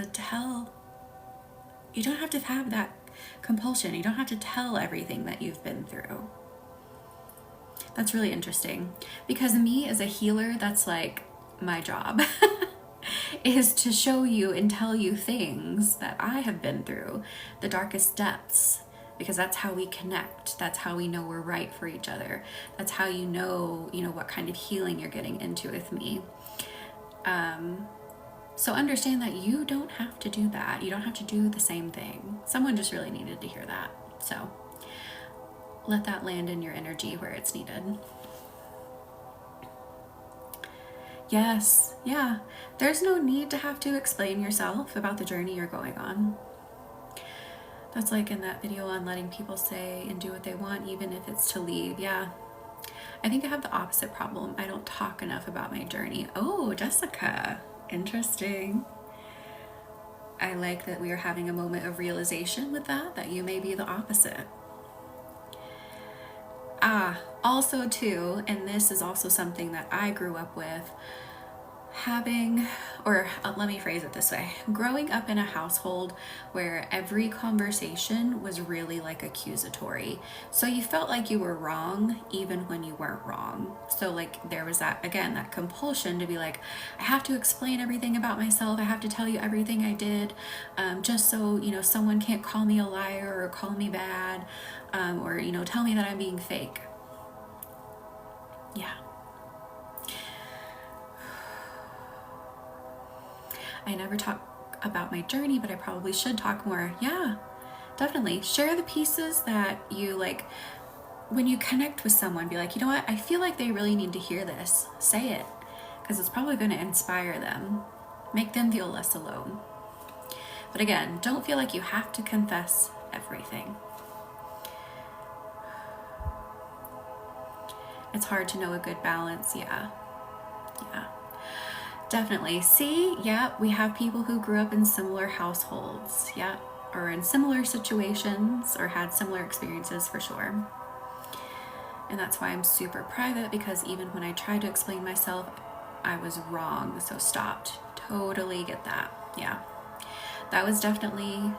have that compulsion. You don't have to tell everything that you've been through. That's really interesting because me as a healer, that's like my job is to show you and tell you things that I have been through, the darkest depths, because that's how we connect. That's how we know we're right for each other. That's how you know what kind of healing you're getting into with me. So understand that you don't have to do that. You don't have to do the same thing. Someone just really needed to hear that. So let that land in your energy where it's needed. Yes, yeah. There's no need to have to explain yourself about the journey you're going on. That's like in that video on letting people say and do what they want, even if it's to leave. Yeah. I think I have the opposite problem. I don't talk enough about my journey. Oh, Jessica. Interesting. I like that we are having a moment of realization with that you may be the opposite. Also too, and this is also something that I grew up with, let me phrase it this way, growing up in a household where every conversation was really like accusatory. So you felt like you were wrong even when you weren't wrong. So like there was that, again, that compulsion to be like, I have to explain everything about myself. I have to tell you everything I did, just so, someone can't call me a liar or call me bad, or, tell me that I'm being fake. Yeah. I never talk about my journey, but I probably should talk more. Yeah, definitely. Share the pieces that you like. When you connect with someone, be like, you know what? I feel like they really need to hear this. Say it, because it's probably going to inspire them, make them feel less alone. But again, don't feel like you have to confess everything. It's hard to know a good balance. Yeah. Definitely. See, yeah, we have people who grew up in similar households, yeah, or in similar situations or had similar experiences for sure. And that's why I'm super private, because even when I tried to explain myself, I was wrong, so stopped. Totally get that. Yeah. That was definitely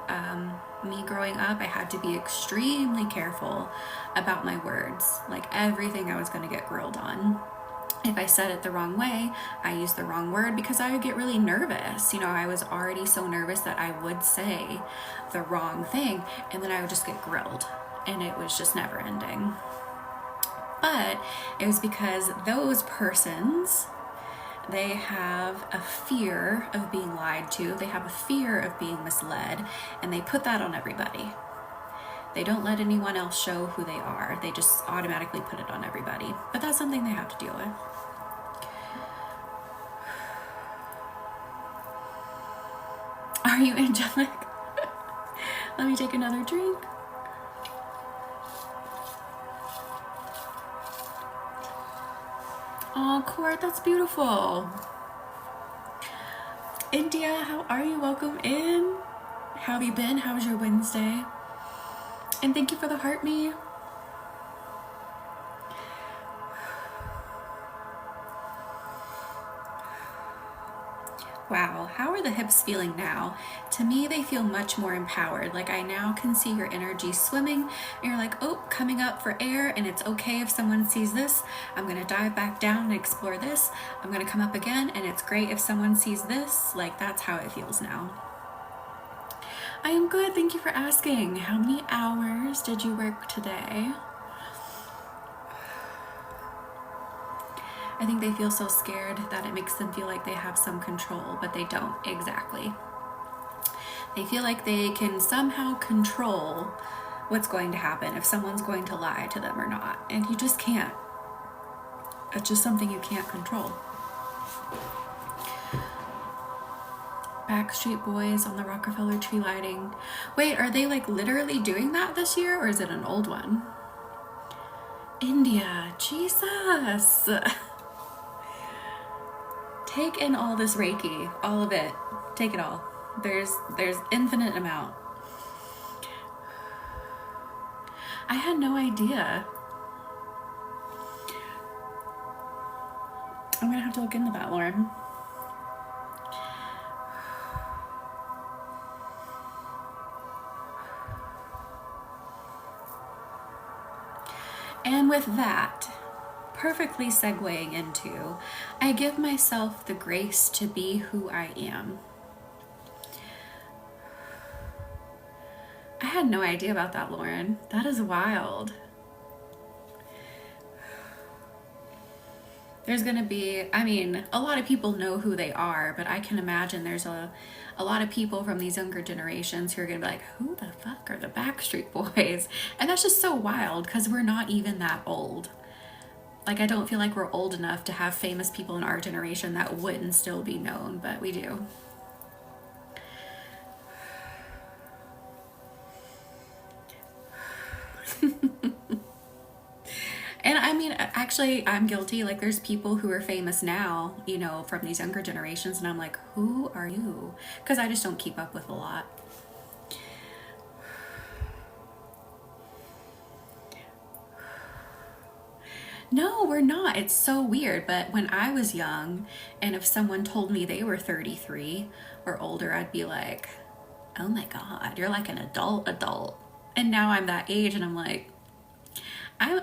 me growing up. I had to be extremely careful about my words, like everything I was going to get grilled on. If I said it the wrong way, I used the wrong word because I would get really nervous. I was already so nervous that I would say the wrong thing and then I would just get grilled, and it was just never ending. But it was because those persons, they have a fear of being lied to, they have a fear of being misled, and they put that on everybody. They don't let anyone else show who they are. They just automatically put it on everybody. But that's something they have to deal with. Are you angelic? Let me take another drink. Oh, Court, that's beautiful. India, how are you? Welcome in. How have you been? How was your Wednesday? And thank you for the heart me. Wow, how are the hips feeling now? To me, they feel much more empowered. Like I now can see your energy swimming, and you're like, oh, coming up for air, and it's okay if someone sees this. I'm gonna dive back down and explore this. I'm gonna come up again, and it's great if someone sees this. Like that's how it feels now. I am good, thank you for asking. How many hours did you work today? I think they feel so scared that it makes them feel like they have some control, but they don't exactly. They feel like they can somehow control what's going to happen, if someone's going to lie to them or not, and you just can't. It's just something you can't control. Backstreet Boys on the Rockefeller tree lighting. Wait, are they like literally doing that this year, or is it an old one? India, Jesus. Take in all this Reiki, all of it. Take it all. There's infinite amount. I had no idea. I'm gonna have to look into that, Lauren. And with that, perfectly segueing into, I give myself the grace to be who I am. I had no idea about that, Lauren. That is wild. There's going to be, I mean, a lot of people know who they are, but I can imagine there's a lot of people from these younger generations who are going to be like, who the fuck are the Backstreet Boys? And that's just so wild because we're not even that old. Like, I don't feel like we're old enough to have famous people in our generation that wouldn't still be known, but we do. And I mean, actually, I'm guilty. Like, there's people who are famous now, you know, from these younger generations, and I'm like, who are you? Because I just don't keep up with a lot. No, we're not. It's so weird. But when I was young, and if someone told me they were 33 or older, I'd be like, oh my God, you're like an adult. And now I'm that age, and I'm like, I'm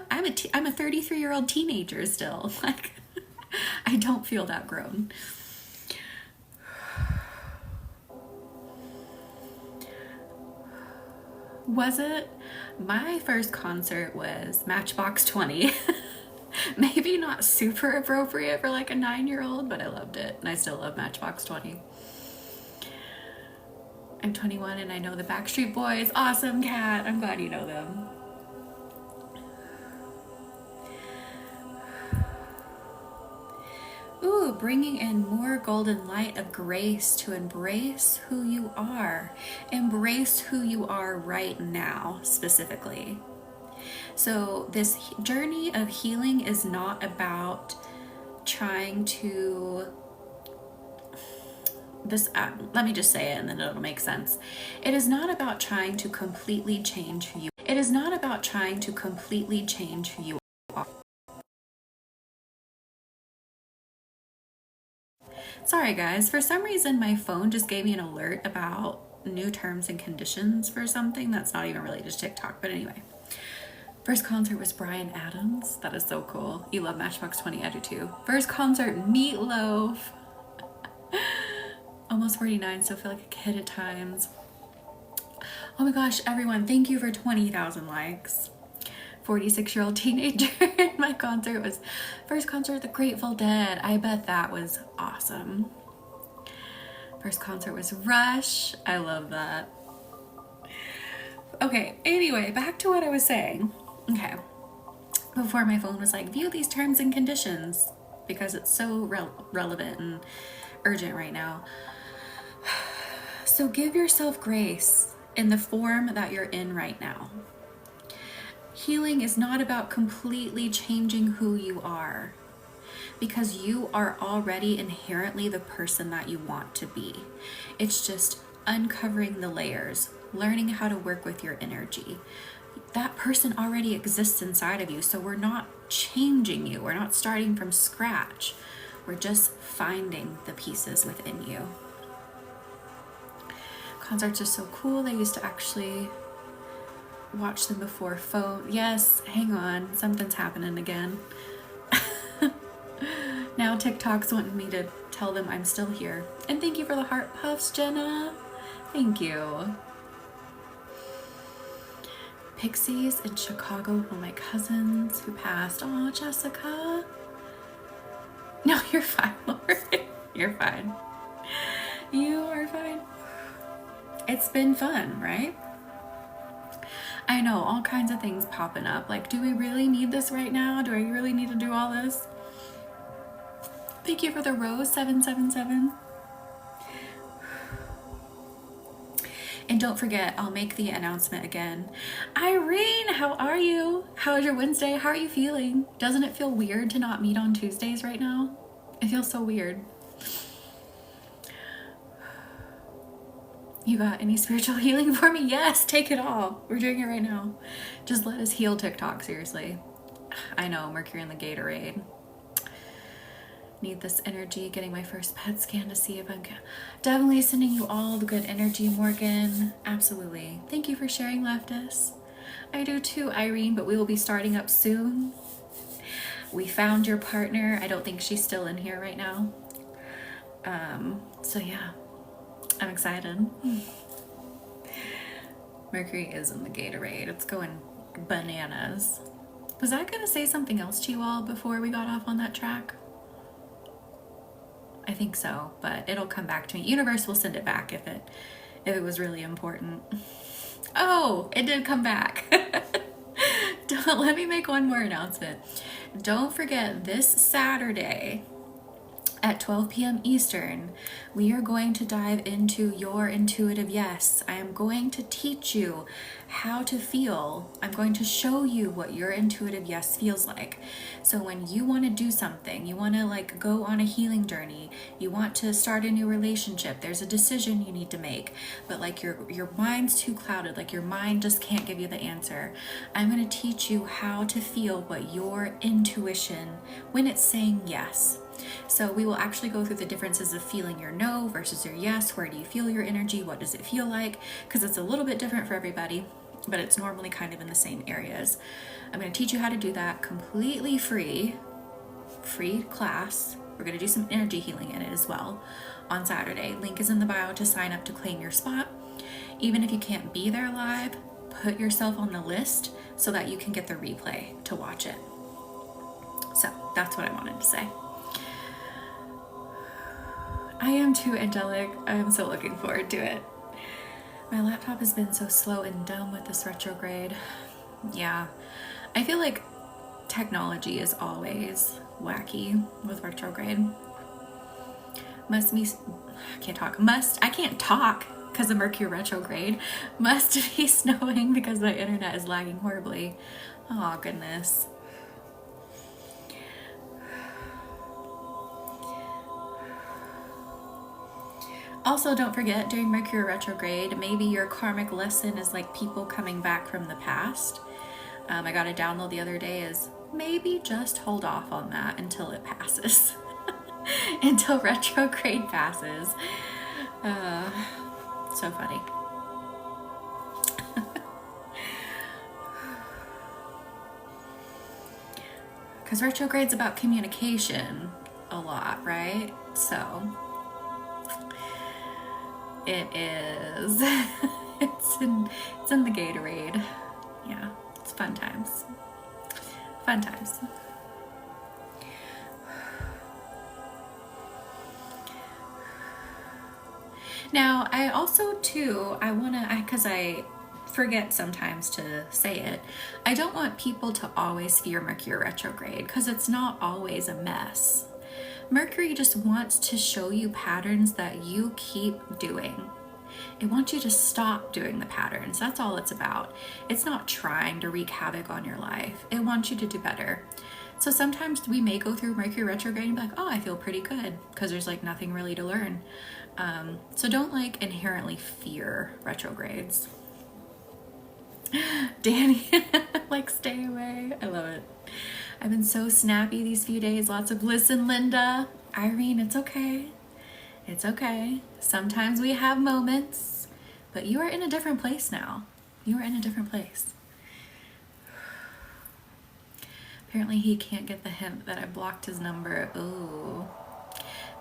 a 33-year-old teenager still. Like, I don't feel that grown. Was it? My first concert was Matchbox 20. Maybe not super appropriate for like a 9-year-old, but I loved it. And I still love Matchbox 20. I'm 21 and I know the Backstreet Boys. Awesome, Kat. I'm glad you know them. Ooh, bringing in more golden light of grace to embrace who you are. Embrace who you are right now, specifically. So this journey of healing is not about trying to let me just say it and then it'll make sense. It is not about trying to completely change who you are. It is not about trying to completely change who you are. Sorry guys, for some reason my phone just gave me an alert about new terms and conditions for something that's not even related to TikTok, but anyway. First concert was Bryan Adams. That is so cool. You love Matchbox 20, I do too. First concert, Meatloaf. Almost 49, so I feel like a kid at times. Oh my gosh, everyone, thank you for 20,000 likes. 46-year-old teenager. My concert was first concert, The Grateful Dead. I bet that was awesome. First concert was Rush. I love that. Okay, anyway, back to what I was saying. Okay, before my phone was like, view these terms and conditions, because it's so relevant and urgent right now. So give yourself grace in the form that you're in right now. Healing is not about completely changing who you are, because you are already inherently the person that you want to be. It's just uncovering the layers, learning how to work with your energy. That person already exists inside of you, so we're not changing you. We're not starting from scratch. We're just finding the pieces within you. Concerts are so cool. They used to actually watch them before phone. Yes, hang on. Something's happening again. Now TikTok's wanting me to tell them I'm still here. And thank you for the heart puffs, Jenna. Thank you. Pixies in Chicago, one of my cousins who passed. Oh, Jessica. No, you're fine, Lori. You're fine. You are fine. It's been fun, right? I know, all kinds of things popping up. Like, do we really need this right now? Do I really need to do all this? Thank you for the rose, 777. And don't forget, I'll make the announcement again. Irene, how are you? How was your Wednesday? How are you feeling? Doesn't it feel weird to not meet on Tuesdays right now? It feels so weird. You got any spiritual healing for me? Yes, take it all. We're doing it right now. Just let us heal TikTok, seriously. I know, Mercury in the Gatorade. Need this energy, getting my first PET scan to see if I'm definitely sending you all the good energy, Morgan. Absolutely. Thank you for sharing, Leftist. I do too, Irene, but we will be starting up soon. We found your partner. I don't think she's still in here right now. So yeah, I'm excited. Mercury is in the Gatorade. It's going bananas. Was I gonna say something else to you all before we got off on that track? I think so, but it'll come back to me. Universe will send it back if it was really important. Oh, it did come back. Let me make one more announcement. Don't forget, this Saturday at 12 p.m. Eastern, we are going to dive into your intuitive yes. I am going to teach you how to feel. I'm going to show you what your intuitive yes feels like. So when you want to do something, you want to like go on a healing journey, you want to start a new relationship, there's a decision you need to make, but like your mind's too clouded, like your mind just can't give you the answer. I'm going to teach you how to feel what your intuition, when it's saying yes. So we will actually go through the differences of feeling your no versus your yes. Where do you feel your energy? What does it feel like? Because it's a little bit different for everybody, but it's normally kind of in the same areas. I'm going to teach you how to do that completely free class. We're going to do some energy healing in it as well on Saturday. Link is in the bio to sign up to claim your spot. Even if you can't be there live, put yourself on the list so that you can get the replay to watch it. So that's what I wanted to say. I am too, angelic. I am so looking forward to it. My laptop has been so slow and dumb with this retrograde. Yeah, I feel like technology is always wacky with retrograde. I can't talk because of Mercury retrograde. Must be snowing because my internet is lagging horribly. Oh, goodness. Also, don't forget, during Mercury retrograde, maybe your karmic lesson is like people coming back from the past. I got a download the other day is maybe just hold off on that until it passes. Until retrograde passes. So funny. Because retrograde's about communication a lot, right? So it is. It's in the Gatorade. Yeah, it's fun times. Fun times. Now, I also too, because I forget sometimes to say it, I don't want people to always fear Mercury retrograde because it's not always a mess. Mercury just wants to show you patterns that you keep doing. It wants you to stop doing the patterns. That's all it's about. It's not trying to wreak havoc on your life. It wants you to do better. So sometimes we may go through Mercury retrograde and be like, oh, I feel pretty good because there's like nothing really to learn. So don't like inherently fear retrogrades. Danny, like stay away. I love it. I've been so snappy these few days. Lots of listen, Linda. Irene, it's okay. It's okay. Sometimes we have moments, but you are in a different place now. You are in a different place. Apparently he can't get the hint that I blocked his number. Ooh.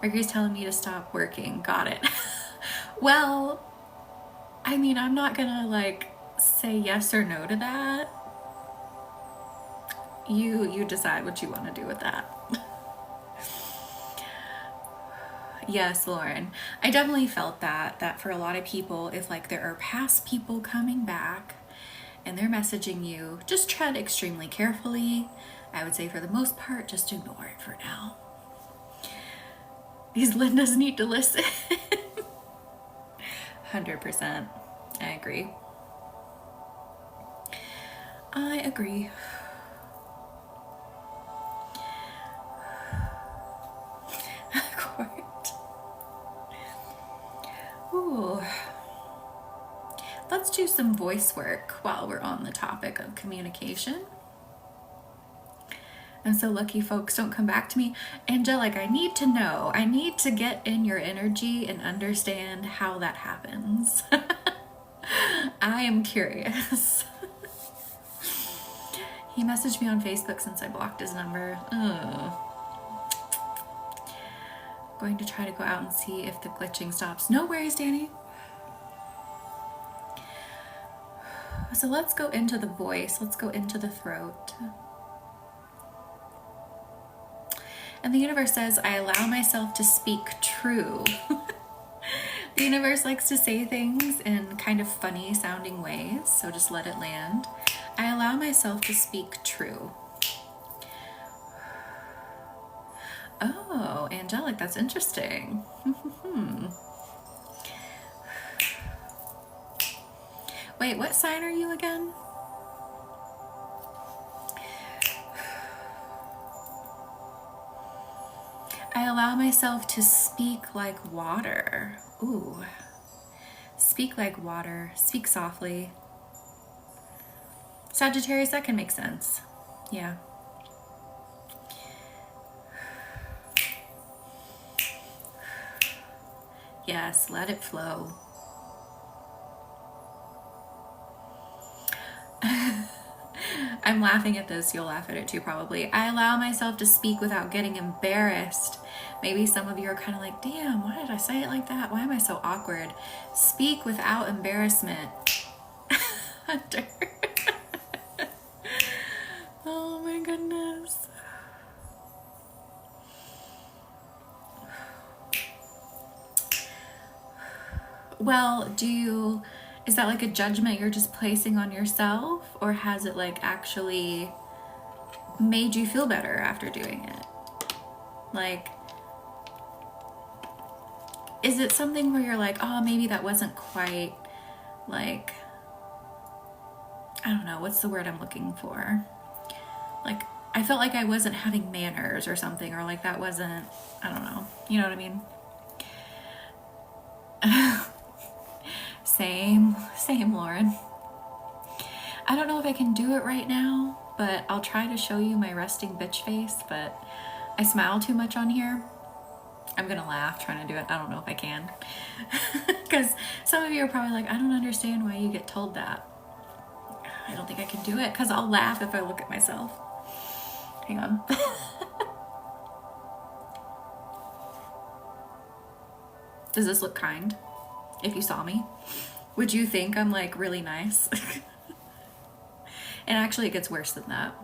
Mercury's telling me to stop working. Got it. Well, I mean, I'm not gonna like say yes or no to that. You decide what you want to do with that. Yes, Lauren. I definitely felt that for a lot of people, if like there are past people coming back and they're messaging you, just tread extremely carefully. I would say for the most part, just ignore it for now. These Lindas need to listen. 100%. I agree. I agree. Ooh. Let's do some voice work while we're on the topic of communication. And so lucky folks don't come back to me. Angelic, I need to know. I need to get in your energy and understand how that happens. I am curious. He messaged me on Facebook since I blocked his number. Ugh. Going to try to go out and see if the glitching stops. No worries, Danny. So let's go into the voice. Let's go into the throat. And the universe says, I allow myself to speak true. The universe likes to say things in kind of funny sounding ways, so just let it land. I allow myself to speak true. Oh, angelic, that's interesting. Wait, what sign are you again? I allow myself to speak like water. Ooh. Speak like water. Speak softly. Sagittarius, that can make sense. Yeah. Yes, let it flow. I'm laughing at this. You'll laugh at it too, probably. I allow myself to speak without getting embarrassed. Maybe some of you are kind of like, damn, why did I say it like that? Why am I so awkward? Speak without embarrassment. Hunter. Oh my goodness. Well, is that like a judgment you're just placing on yourself, or has it like actually made you feel better after doing it? Like, is it something where you're like, oh, maybe that wasn't quite like, I don't know, what's the word I'm looking for? Like, I felt like I wasn't having manners or something, or like that wasn't, I don't know. You know what I mean? Same, Lauren. I don't know if I can do it right now, but I'll try to show you my resting bitch face, but I smile too much on here. I'm gonna laugh trying to do it. I don't know if I can. Because some of you are probably like, I don't understand why you get told that. I don't think I can do it, because I'll laugh if I look at myself. Hang on. Does this look kind? If you saw me, would you think I'm like really nice? And actually it gets worse than that.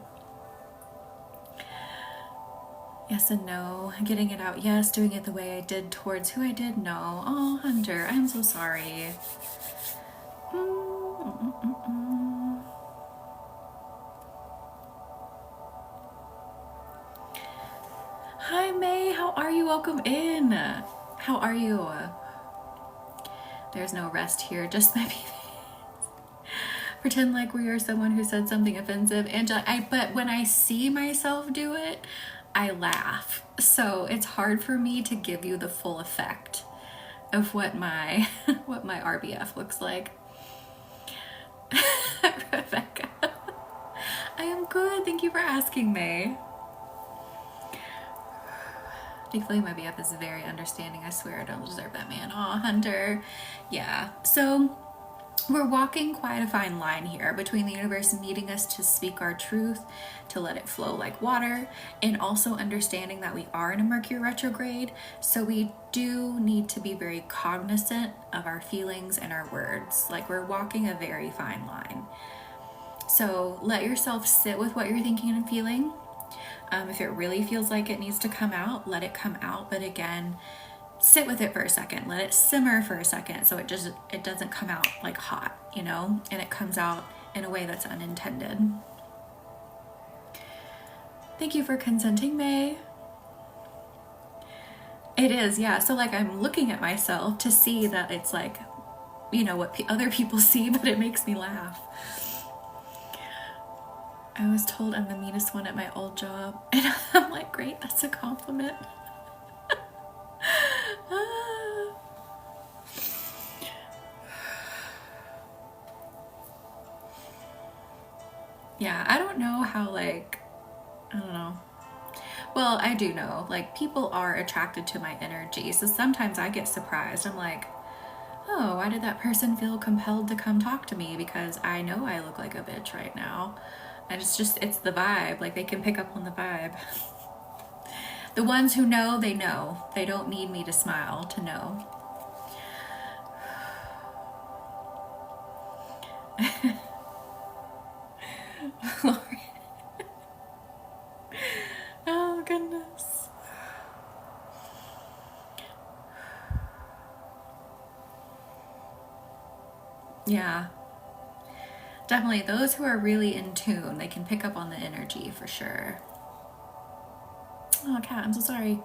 Yes and no. Getting it out, yes. Doing it the way I did towards who I did, no. Oh, Hunter, I'm so sorry. Hi, May. How are you? Welcome in. How are you? There's no rest here, just maybe pretend like we are someone who said something offensive. Angela, but when I see myself do it, I laugh. So it's hard for me to give you the full effect of what my RBF looks like. Rebecca. I am good. Thank you for asking, May. Thankfully, my BF is very understanding. I swear I don't deserve that man. Aw, Hunter. Yeah. So we're walking quite a fine line here between the universe needing us to speak our truth, to let it flow like water, and also understanding that we are in a Mercury retrograde. So we do need to be very cognizant of our feelings and our words. Like, we're walking a very fine line. So let yourself sit with what you're thinking and feeling. If it really feels like it needs to come out, let it come out. But again, sit with it for a second. Let it simmer for a second so it doesn't come out like hot, you know? And it comes out in a way that's unintended. Thank you for consenting, May. It is, yeah. So like, I'm looking at myself to see that it's like, you know, what other people see, but it makes me laugh. I was told I'm the meanest one at my old job, and I'm like, great, that's a compliment. Yeah, I don't know how, like, I don't know. Well, I do know, like, people are attracted to my energy, so sometimes I get surprised. I'm like, oh, why did that person feel compelled to come talk to me? Because I know I look like a bitch right now. And it's the vibe. Like, they can pick up on the vibe. The ones who know, they know. They don't need me to smile to know. Oh, goodness. Yeah. Definitely those who are really in tune, they can pick up on the energy for sure. Oh, cat, I'm so sorry.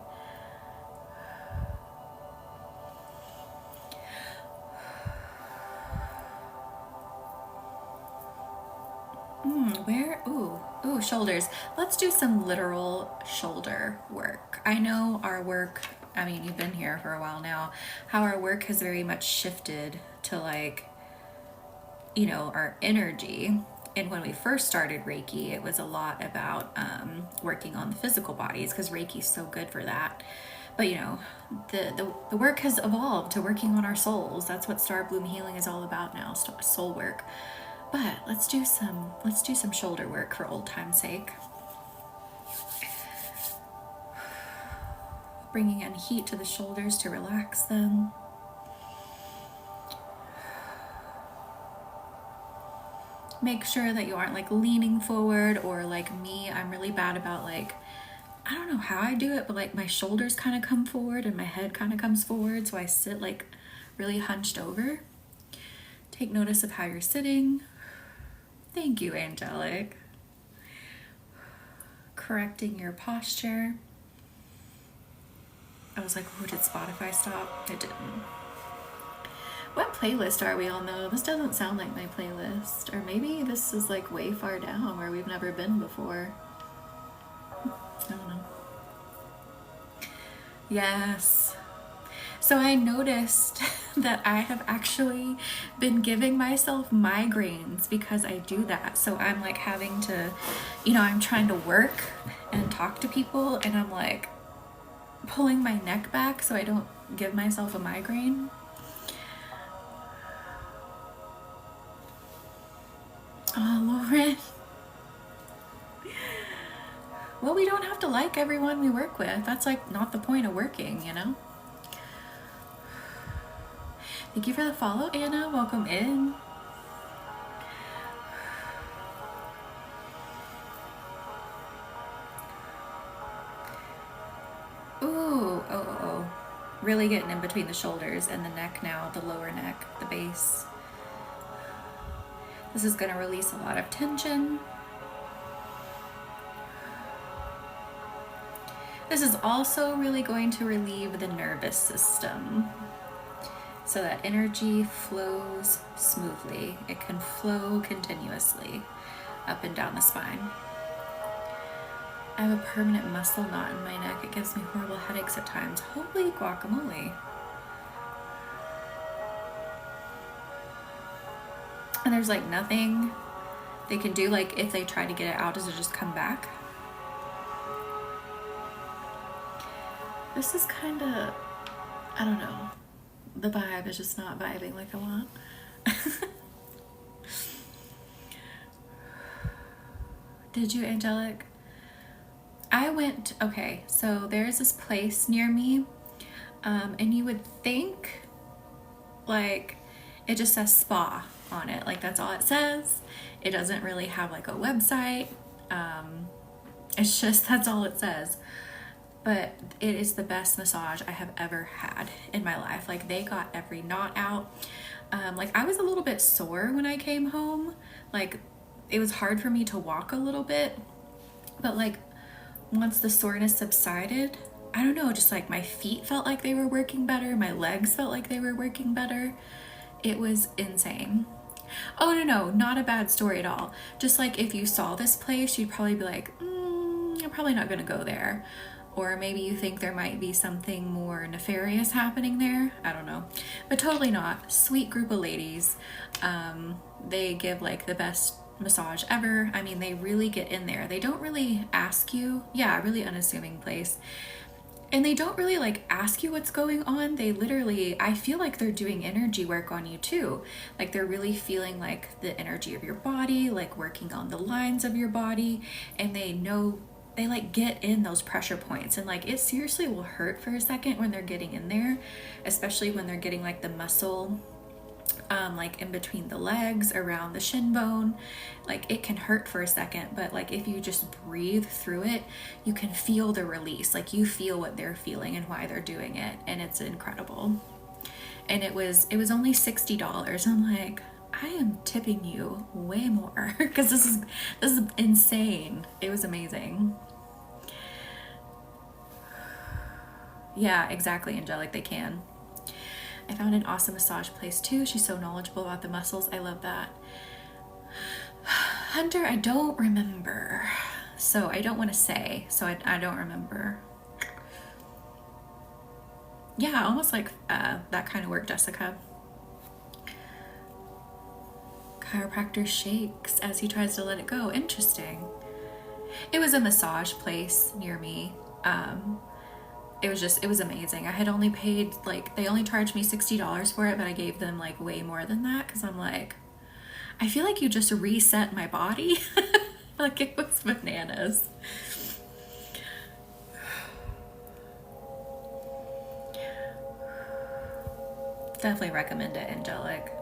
Where? Ooh, shoulders. Let's do some literal shoulder work. I know our work, I mean, you've been here for a while now, how our work has very much shifted to like, our energy. And when we first started Reiki, it was a lot about working on the physical bodies because Reiki is so good for that. But the work has evolved to working on our souls. That's what Star Bloom Healing is all about now, soul work. But let's do some shoulder work for old time's sake. Bringing in heat to the shoulders to relax them. Make sure that you aren't like leaning forward, or like me, I'm really bad about like, I don't know how I do it, but like my shoulders kind of come forward and my head kind of comes forward, so I sit like really hunched over. Take notice of how you're sitting. Thank you, Angelic. Correcting your posture. I was like, oh, did Spotify stop? It didn't. What playlist are we on though? This doesn't sound like my playlist. Or maybe this is like way far down where we've never been before. I don't know. Yes. So I noticed that I have actually been giving myself migraines because I do that. So I'm like having to, I'm trying to work and talk to people, and I'm like pulling my neck back so I don't give myself a migraine. Oh, Lauren. Well, we don't have to like everyone we work with. That's like not the point of working, Thank you for the follow, Anna. Welcome in. Ooh, oh. Really getting in between the shoulders and the neck now, the lower neck, the base. This is going to release a lot of tension. This is also really going to relieve the nervous system so that energy flows smoothly. It can flow continuously up and down the spine. I have a permanent muscle knot in my neck. It gives me horrible headaches at times. Holy guacamole. And there's like nothing they can do, like if they try to get it out, does it just come back? This is kind of, I don't know. The vibe is just not vibing like I want. Did you, Angelic? I went, okay, so there's this place near me, and you would think, like, it just says spa on it. Like, that's all it says. It doesn't really have, like, a website. It's just, that's all it says. But it is the best massage I have ever had in my life. Like, they got every knot out. Like, I was a little bit sore when I came home. Like, it was hard for me to walk a little bit. But, like, once the soreness subsided, I don't know, just like my feet felt like they were working better. My legs felt like they were working better. It was insane. Oh, no, not a bad story at all. Just like if you saw this place, you'd probably be like, I'm probably not going to go there. Or maybe you think there might be something more nefarious happening there. I don't know. But totally not. Sweet group of ladies. They give like the best massage ever. I mean, they really get in there. They don't really ask you. Yeah, really unassuming place. And they don't really like ask you what's going on. They literally, I feel like they're doing energy work on you too. Like they're really feeling like the energy of your body, like working on the lines of your body. And they know, they like get in those pressure points, and like it seriously will hurt for a second when they're getting in there, especially when they're getting like the muscle like in between the legs, around the shin bone. Like it can hurt for a second, but like if you just breathe through it, you can feel the release. Like you feel what they're feeling and why they're doing it, and it's incredible. And it was only $60. I'm like, I am tipping you way more because this is insane. It was amazing. Yeah, exactly, Angelic, they can. I found an awesome massage place too. She's so knowledgeable about the muscles. I love that. Hunter, I don't remember. So I don't want to say. So I don't remember. Yeah, almost like that kind of work, Jessica. Chiropractor shakes as he tries to let it go. Interesting. It was a massage place near me. It was amazing. I had only paid, like, they only charged me $60 for it, but I gave them like way more than that because I'm like, I feel like you just reset my body. Like, it was bananas. Definitely recommend it, Angelic.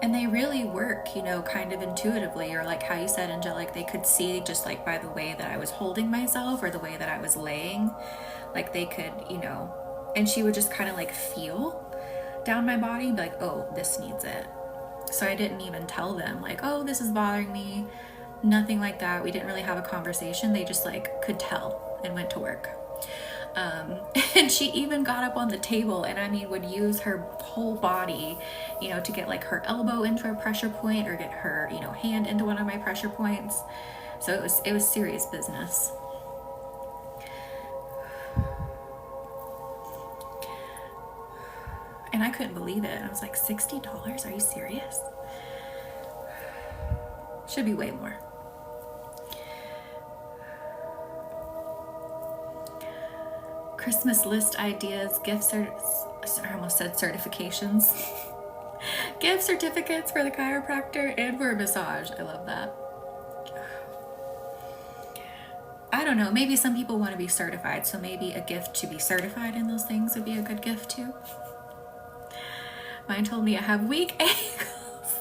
And they really work, you know, kind of intuitively, or like how you said, Angelic, they could see just like by the way that I was holding myself or the way that I was laying, like they could, you know, and she would just kind of like feel down my body, be like, oh, this needs it. So I didn't even tell them like, oh, this is bothering me. Nothing like that. We didn't really have a conversation. They just like could tell and went to work. And she even got up on the table and I mean would use her whole body, you know, to get like her elbow into a pressure point or get her, you know, hand into one of my pressure points. So it was serious business. And I couldn't believe it. I was like, $60? Are you serious? Should be way more. Christmas list ideas, gifts, I almost said certifications. Gift certificates for the chiropractor and for a massage. I love that. I don't know, maybe some people want to be certified, so maybe a gift to be certified in those things would be a good gift too. Mine told me I have weak ankles.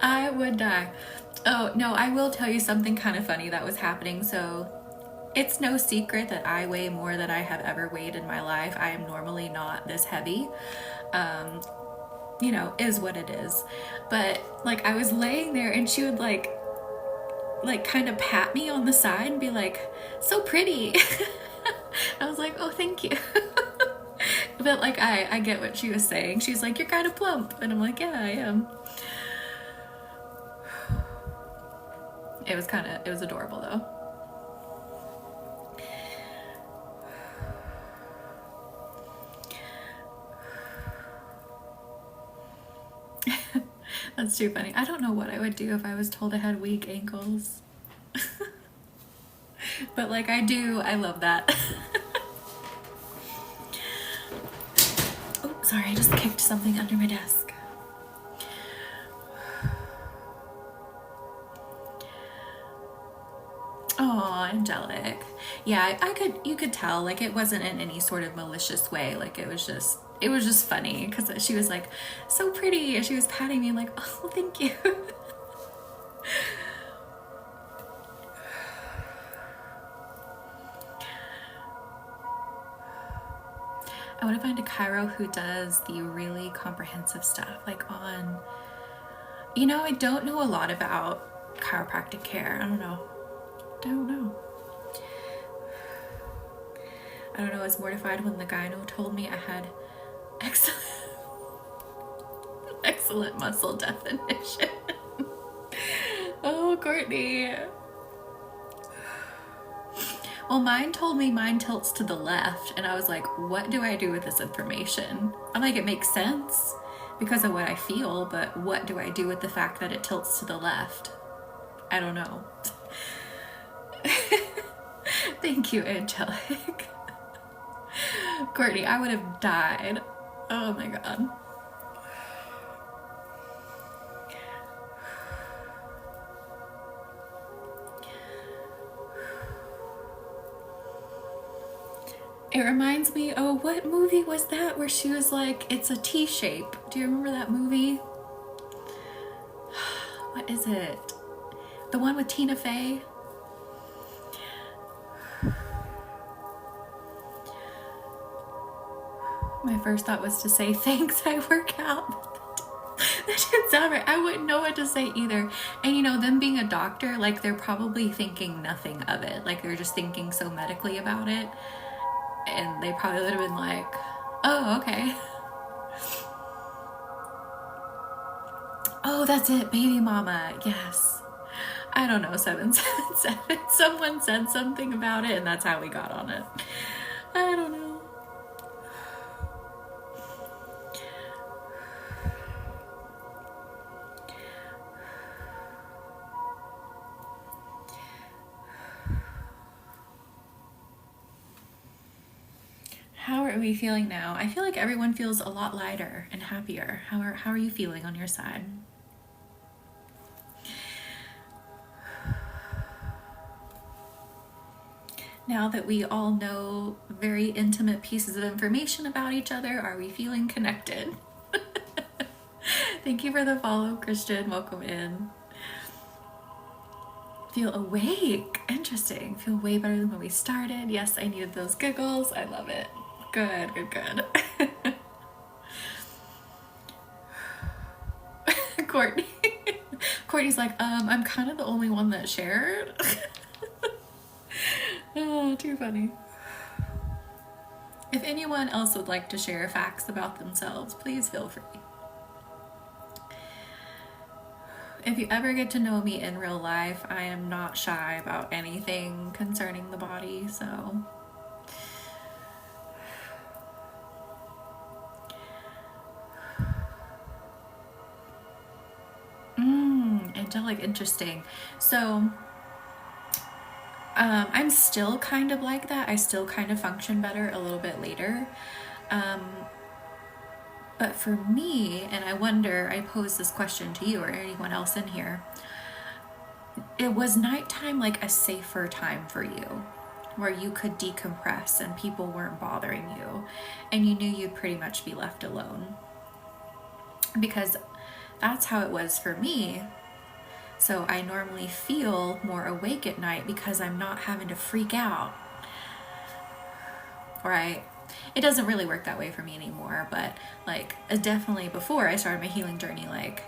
I would die. Oh, no, I will tell you something kind of funny that was happening. So it's no secret that I weigh more than I have ever weighed in my life. I am normally not this heavy. You know, is what it is. But like I was laying there and she would like kind of pat me on the side and be like, so pretty. I was like, oh, thank you. But like I get what she was saying. She's like, you're kind of plump. And I'm like, yeah, I am. It was adorable though. That's too funny. I don't know what I would do if I was told I had weak ankles. But like I do, I love that. Oh, sorry, I just kicked something under my desk. Oh, Angelic. Yeah, you could tell, like it wasn't in any sort of malicious way. Like it was just funny because she was like, so pretty. And she was patting me like, oh, thank you. I want to find a chiro who does the really comprehensive stuff, like on, you know, I don't know a lot about chiropractic care. I don't know. I was mortified when the gyno told me I had excellent muscle definition. Oh, Courtney. Well, mine told me mine tilts to the left, and I was like, what do I do with this information? I'm like, it makes sense because of what I feel, but what do I do with the fact that it tilts to the left? I don't know. Thank you, Angelic. Courtney, I would have died. Oh my God. It reminds me, oh, what movie was that where she was like, it's a T-shape? Do you remember that movie? What is it? The one with Tina Fey? My first thought was to say, thanks, I work out. That didn't sound right. I wouldn't know what to say either. And you know, them being a doctor, like they're probably thinking nothing of it. Like they're just thinking so medically about it. And they probably would have been like, oh, okay. Oh, that's it, baby mama. Yes. I don't know, 777. Someone said something about it and that's how we got on it. I don't know. How are we feeling now? I feel like everyone feels a lot lighter and happier. How are you feeling on your side? Now that we all know very intimate pieces of information about each other, are we feeling connected? Thank you for the follow, Christian. Welcome in. Feel awake. Interesting. Feel way better than when we started. Yes, I needed those giggles. I love it. Good, good, good. Courtney. Courtney's like, I'm kind of the only one that shared. Oh, too funny. If anyone else would like to share facts about themselves, please feel free. If you ever get to know me in real life, I am not shy about anything concerning the body, so... Angelic, interesting. So, I'm still kind of like that. I still kind of function better a little bit later. But for me, and I wonder, I pose this question to you or anyone else in here, it was nighttime like a safer time for you, where you could decompress and people weren't bothering you, and you knew you'd pretty much be left alone. Because that's how it was for me. So I normally feel more awake at night because I'm not having to freak out. Right? It doesn't really work that way for me anymore, but like definitely before I started my healing journey, like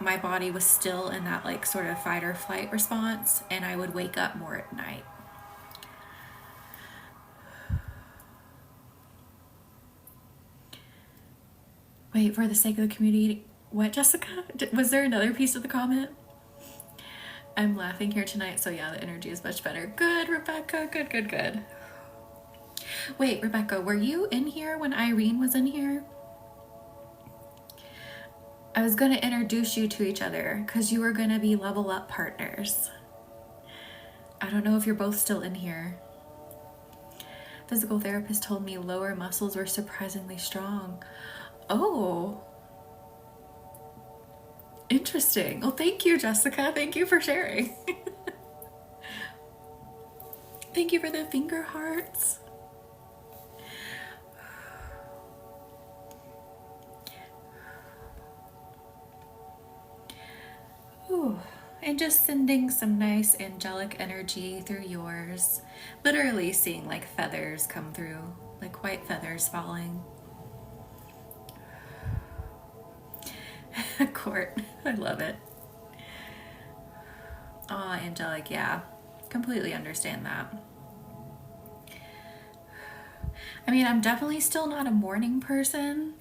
my body was still in that like sort of fight or flight response, and I would wake up more at night. Wait, for the sake of the community, what, Jessica? Was there another piece of the comment? I'm laughing here tonight, so yeah, the energy is much better. Good, Rebecca. Good, good, good. Wait, Rebecca, were you in here when Irene was in here? I was going to introduce you to each other because you were going to be level up partners. I don't know if you're both still in here. Physical therapist told me lower muscles were surprisingly strong. Oh, interesting. Well, thank you, Jessica. Thank you for sharing. Thank you for the finger hearts. Ooh. And just sending some nice angelic energy through yours. Literally seeing like feathers come through, like white feathers falling. Court, I love it. Oh, angelic, yeah. Completely understand that. I mean, I'm definitely still not a morning person.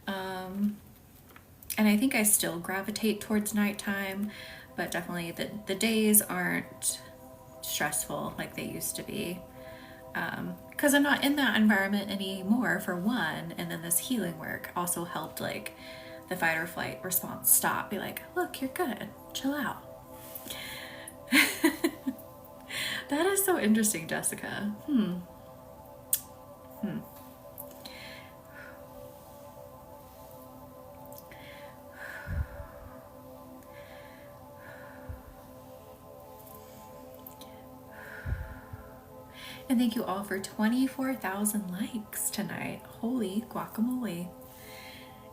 And I think I still gravitate towards nighttime, but definitely the days aren't stressful like they used to be. Because I'm not in that environment anymore, for one, and then this healing work also helped like the fight or flight response stop. Be like, look, you're good. Chill out. That is so interesting, Jessica. And thank you all for 24,000 likes tonight. Holy guacamole.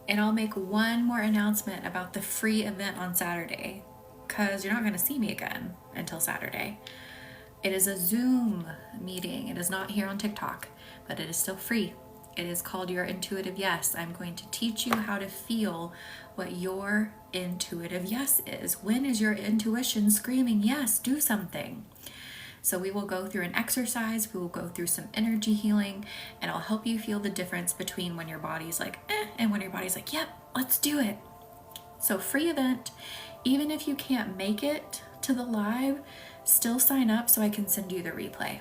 And I'll make one more announcement about the free event on Saturday, because you're not going to see me again until Saturday. It is a Zoom meeting. It is not here on TikTok, but it is still free. It is called your intuitive yes. I'm going to teach you how to feel what your intuitive yes is. When is your intuition screaming, yes, do something? So we will go through an exercise, we will go through some energy healing, and I'll help you feel the difference between when your body's like, and when your body's like, yep, let's do it. So free event, even if you can't make it to the live, still sign up so I can send you the replay.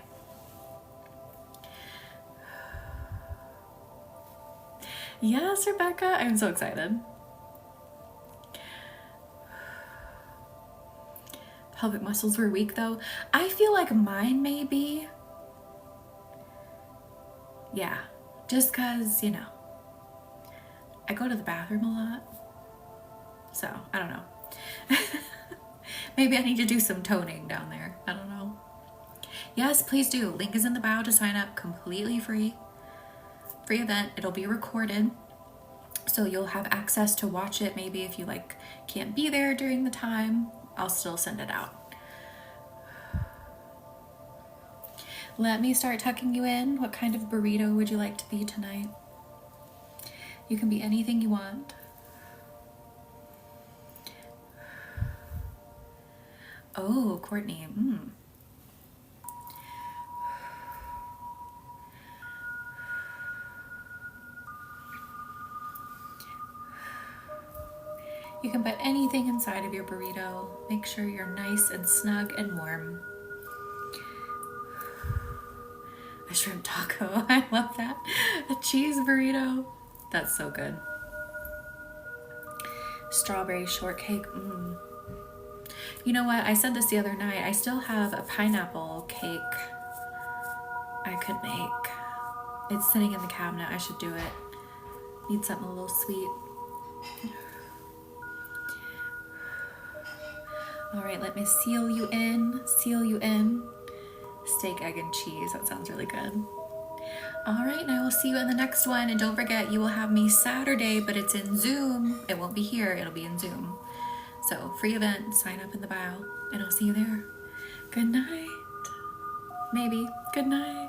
Yes, Rebecca, I'm so excited. Pelvic muscles were weak though. I feel like mine may be. Yeah, just cause, you know, I go to the bathroom a lot. So, I don't know. Maybe I need to do some toning down there. I don't know. Yes, please do. Link is in the bio to sign up, completely free. Free event. It'll be recorded. So you'll have access to watch it. Maybe if you like can't be there during the time, I'll still send it out. Let me start tucking you in. What kind of burrito would you like to be tonight? You can be anything you want. Oh, Courtney. You can put anything inside of your burrito. Make sure you're nice and snug and warm. A shrimp taco. I love that. A cheese burrito. That's so good. Strawberry shortcake. You know what? I said this the other night. I still have a pineapple cake I could make. It's sitting in the cabinet. I should do it. Need something a little sweet. All right, let me seal you in. Seal you in. Steak, egg, and cheese. That sounds really good. All right, and I will see you in the next one. And don't forget, you will have me Saturday, but it's in Zoom. It won't be here. It'll be in Zoom. So, free event. Sign up in the bio, and I'll see you there. Good night. Maybe. Good night.